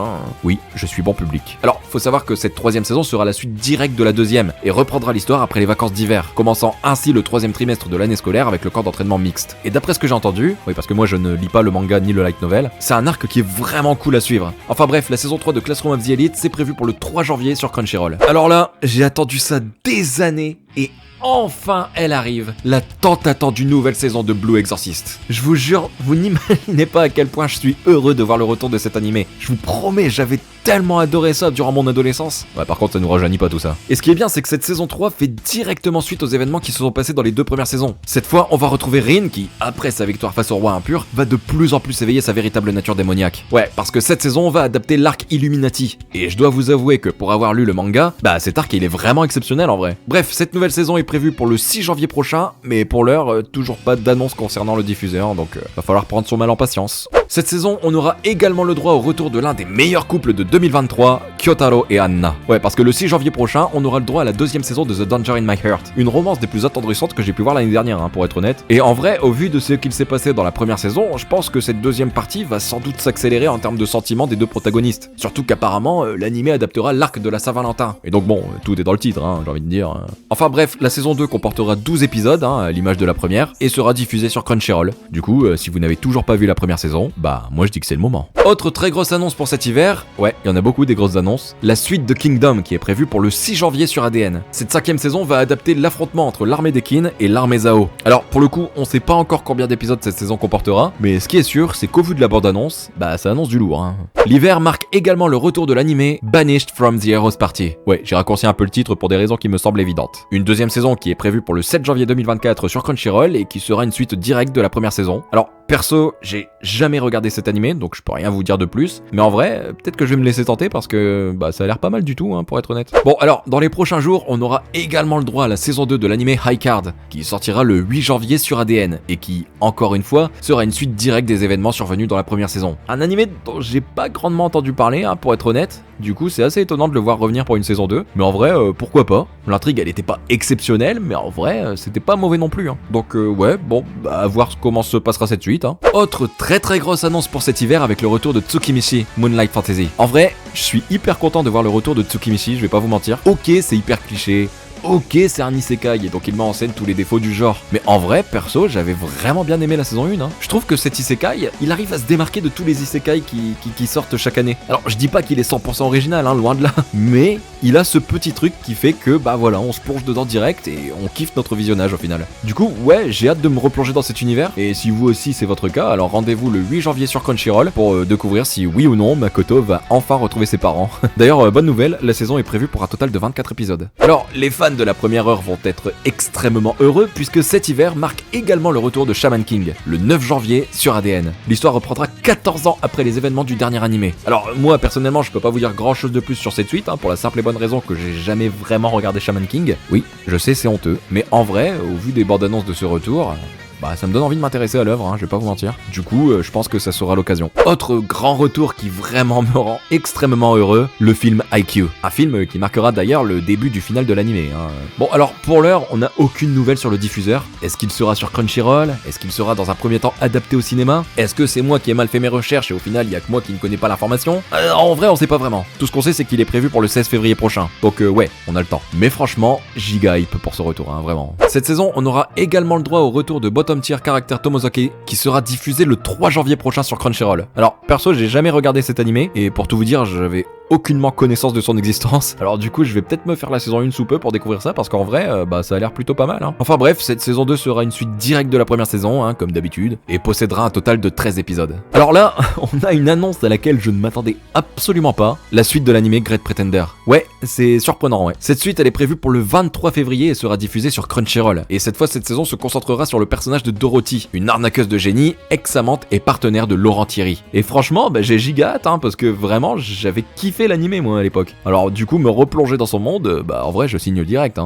Oui, je suis bon public. Alors, faut savoir que cette troisième saison sera la suite directe de la deuxième et reprendra l'histoire après les vacances d'hiver, commençant ainsi le troisième trimestre de l'année scolaire avec le camp d'entraînement mixte. Et d'après ce que j'ai entendu, oui parce que moi je ne lis pas le manga ni le light novel, c'est un arc qui est vraiment cool à suivre. Enfin bref, la saison 3 de Classroom of the Elite, c'est prévu pour le 3 janvier sur Crunchyroll. Alors là, j'ai attendu ça des années et enfin elle arrive, la tant attendue nouvelle saison de Blue Exorcist. Je vous jure, vous n'imaginez pas à quel point je suis heureux de voir le retour de cet animé. Je vous promets, j'avais tellement adoré ça durant mon adolescence. Ouais, par contre ça nous rajeunit pas tout ça. Et ce qui est bien, c'est que cette saison 3 fait directement suite aux événements qui se sont passés dans les deux premières saisons. Cette fois, on va retrouver Rin qui, après sa victoire face au roi impur, va de plus en plus éveiller sa véritable nature démoniaque. Ouais, parce que cette saison, on va adapter l'arc Illuminati. Et je dois vous avouer que pour avoir lu le manga, cet arc il est vraiment exceptionnel en vrai. Bref, cette nouvelle saison est prévue pour le 6 janvier prochain, mais pour l'heure, toujours pas d'annonce concernant le diffuseur, donc va falloir prendre son mal en patience. Cette saison, on aura également le droit au retour de l'un des meilleurs couples de 2023, Kyotaro et Anna. Ouais, parce que le 6 janvier prochain, on aura le droit à la deuxième saison de The Danger in My Heart, une romance des plus attendrissantes que j'ai pu voir l'année dernière, pour être honnête. Et en vrai, au vu de ce qu'il s'est passé dans la première saison, je pense que cette deuxième partie va sans doute s'accélérer en termes de sentiments des deux protagonistes. Surtout qu'apparemment, l'animé adaptera l'arc de la Saint-Valentin. Et donc bon, tout est dans le titre, j'ai envie de dire. Enfin bref, la saison 2 comportera 12 épisodes, à l'image de la première, et sera diffusée sur Crunchyroll. Du coup, si vous n'avez toujours pas vu la première saison, moi je dis que c'est le moment. Autre très grosse annonce pour cet hiver, ouais, il y en a beaucoup des grosses annonces, la suite de Kingdom qui est prévue pour le 6 janvier sur ADN. Cette 5ème saison va adapter l'affrontement entre l'armée des Qin et l'armée Zhao. Alors pour le coup, on sait pas encore combien d'épisodes cette saison comportera, mais ce qui est sûr, c'est qu'au vu de la bande-annonce, ça annonce du lourd. L'hiver marque également le retour de l'animé Banished from the Heroes Party. Ouais, j'ai raccourci un peu le titre pour des raisons qui me semblent évidentes. Une deuxième saison qui est prévue pour le 7 janvier 2024 sur Crunchyroll et qui sera une suite directe de la première saison. Alors perso, j'ai jamais regardé cet animé, donc je peux rien vous dire de plus. Mais en vrai, peut-être que je vais me laisser tenter parce que ça a l'air pas mal du tout, pour être honnête. Bon, alors, dans les prochains jours, on aura également le droit à la saison 2 de l'animé High Card, qui sortira le 8 janvier sur ADN, et qui, encore une fois, sera une suite directe des événements survenus dans la première saison. Un animé dont j'ai pas grandement entendu parler, pour être honnête. Du coup, c'est assez étonnant de le voir revenir pour une saison 2. Mais en vrai, pourquoi pas. L'intrigue, elle était pas exceptionnelle, mais en vrai, c'était pas mauvais non plus. Donc ouais, bon, à voir comment se passera cette suite. Autre très très grosse annonce pour cet hiver avec le retour de Tsukimichi, Moonlight Fantasy. En vrai, je suis hyper content de voir le retour de Tsukimichi, je vais pas vous mentir. Ok, c'est hyper cliché, ok c'est un isekai et donc il met en scène tous les défauts du genre. Mais en vrai, perso, j'avais vraiment bien aimé la saison 1. Je trouve que cet isekai, il arrive à se démarquer de tous les isekai qui sortent chaque année. Alors je dis pas qu'il est 100% original, loin de là, mais il a ce petit truc qui fait que bah voilà, on se plonge dedans direct et on kiffe notre visionnage au final. Du coup, ouais, j'ai hâte de me replonger dans cet univers, et si vous aussi c'est votre cas, alors rendez-vous le 8 janvier sur Crunchyroll pour découvrir si oui ou non Makoto va enfin retrouver ses parents. D'ailleurs, bonne nouvelle, la saison est prévue pour un total de 24 épisodes. Alors, les fans de la première heure vont être extrêmement heureux puisque cet hiver marque également le retour de Shaman King, le 9 janvier sur ADN. L'histoire reprendra 14 ans après les événements du dernier animé. Alors moi personnellement je peux pas vous dire grand chose de plus sur cette suite, pour la simple et bonne raison que j'ai jamais vraiment regardé Shaman King. Oui, je sais c'est honteux, mais en vrai, au vu des bandes annonces de ce retour, bah ça me donne envie de m'intéresser à l'œuvre, je vais pas vous mentir. Du coup, je pense que ça sera l'occasion. Autre grand retour qui vraiment me rend extrêmement heureux, le film Haikyuu. Un film qui marquera d'ailleurs le début du final de l'animé. Bon alors pour l'heure, on n'a aucune nouvelle sur le diffuseur. Est-ce qu'il sera sur Crunchyroll? Est-ce qu'il sera dans un premier temps adapté au cinéma? Est-ce que c'est moi qui ai mal fait mes recherches et au final il y a que moi qui ne connais pas l'information? En vrai on sait pas vraiment. Tout ce qu'on sait c'est qu'il est prévu pour le 16 février prochain. Donc ouais, on a le temps. Mais franchement, giga hype pour ce retour, vraiment. Cette saison, on aura également le droit au retour de Bottom Tier Character Tomozoki qui sera diffusé le 3 janvier prochain sur Crunchyroll. Alors perso j'ai jamais regardé cet animé et pour tout vous dire j'avais aucunement connaissance de son existence. Alors du coup je vais peut-être me faire la saison 1 sous peu pour découvrir ça parce qu'en vrai bah ça a l'air plutôt pas mal. Enfin bref, cette saison 2 sera une suite directe de la première saison comme d'habitude et possédera un total de 13 épisodes. Alors là on a une annonce à laquelle je ne m'attendais absolument pas, la suite de l'animé Great Pretender. Ouais, c'est surprenant ouais. Cette suite elle est prévue pour le 23 février et sera diffusée sur Crunchyroll. Et cette fois cette saison se concentrera sur le personnage de Dorothy, une arnaqueuse de génie, ex-amante et partenaire de Laurent Thierry. Et franchement bah, j'ai giga hâte parce que vraiment j'avais kiffé l'animé moi à l'époque. Alors du coup me replonger dans son monde, bah en vrai je signe direct.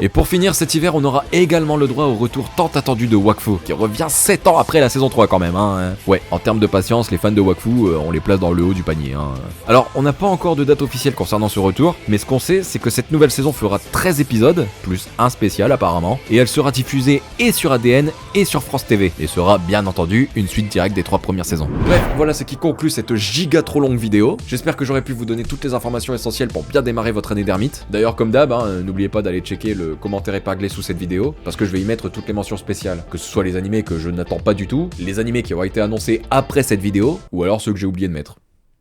Et pour finir cet hiver on aura également le droit au retour tant attendu de Wakfu, qui revient 7 ans après la saison 3 quand même. Ouais, en termes de patience, les fans de Wakfu on les place dans le haut du panier. Alors on n'a pas encore de date officielle concernant ce retour, mais ce qu'on sait c'est que cette nouvelle saison fera 13 épisodes, plus un spécial apparemment, et elle sera diffusée et sur ADN et sur France TV, et sera bien entendu une suite directe des 3 premières saisons. Bref, voilà ce qui conclut cette giga trop longue vidéo. J'espère que j'aurais pu vous donner toutes les informations essentielles pour bien démarrer votre année d'ermite. D'ailleurs comme d'hab, n'oubliez pas d'aller checker le commentaire épinglé sous cette vidéo, parce que je vais y mettre toutes les mentions spéciales, que ce soit les animés que je n'attends pas du tout, les animés qui auront été annoncés après cette vidéo, ou alors ceux que j'ai oublié de mettre.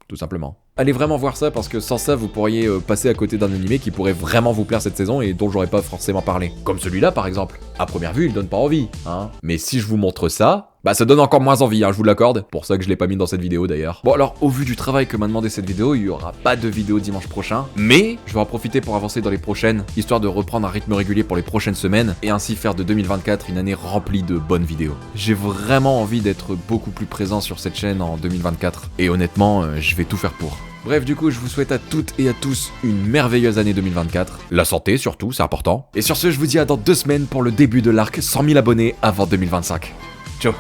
Tout simplement. Allez vraiment voir ça parce que sans ça vous pourriez passer à côté d'un animé qui pourrait vraiment vous plaire cette saison et dont j'aurais pas forcément parlé. Comme celui-là par exemple. À première vue il donne pas envie, Mais si je vous montre ça, bah ça donne encore moins envie, je vous l'accorde. Pour ça que je l'ai pas mis dans cette vidéo d'ailleurs. Bon alors au vu du travail que m'a demandé cette vidéo, il y aura pas de vidéo dimanche prochain. Mais je vais en profiter pour avancer dans les prochaines, histoire de reprendre un rythme régulier pour les prochaines semaines et ainsi faire de 2024 une année remplie de bonnes vidéos. J'ai vraiment envie d'être beaucoup plus présent sur cette chaîne en 2024. Et honnêtement, je vais tout faire pour. Bref, du coup, je vous souhaite à toutes et à tous une merveilleuse année 2024. La santé, surtout, c'est important. Et sur ce, je vous dis à dans 2 semaines pour le début de l'arc 100 000 abonnés avant 2025. Ciao.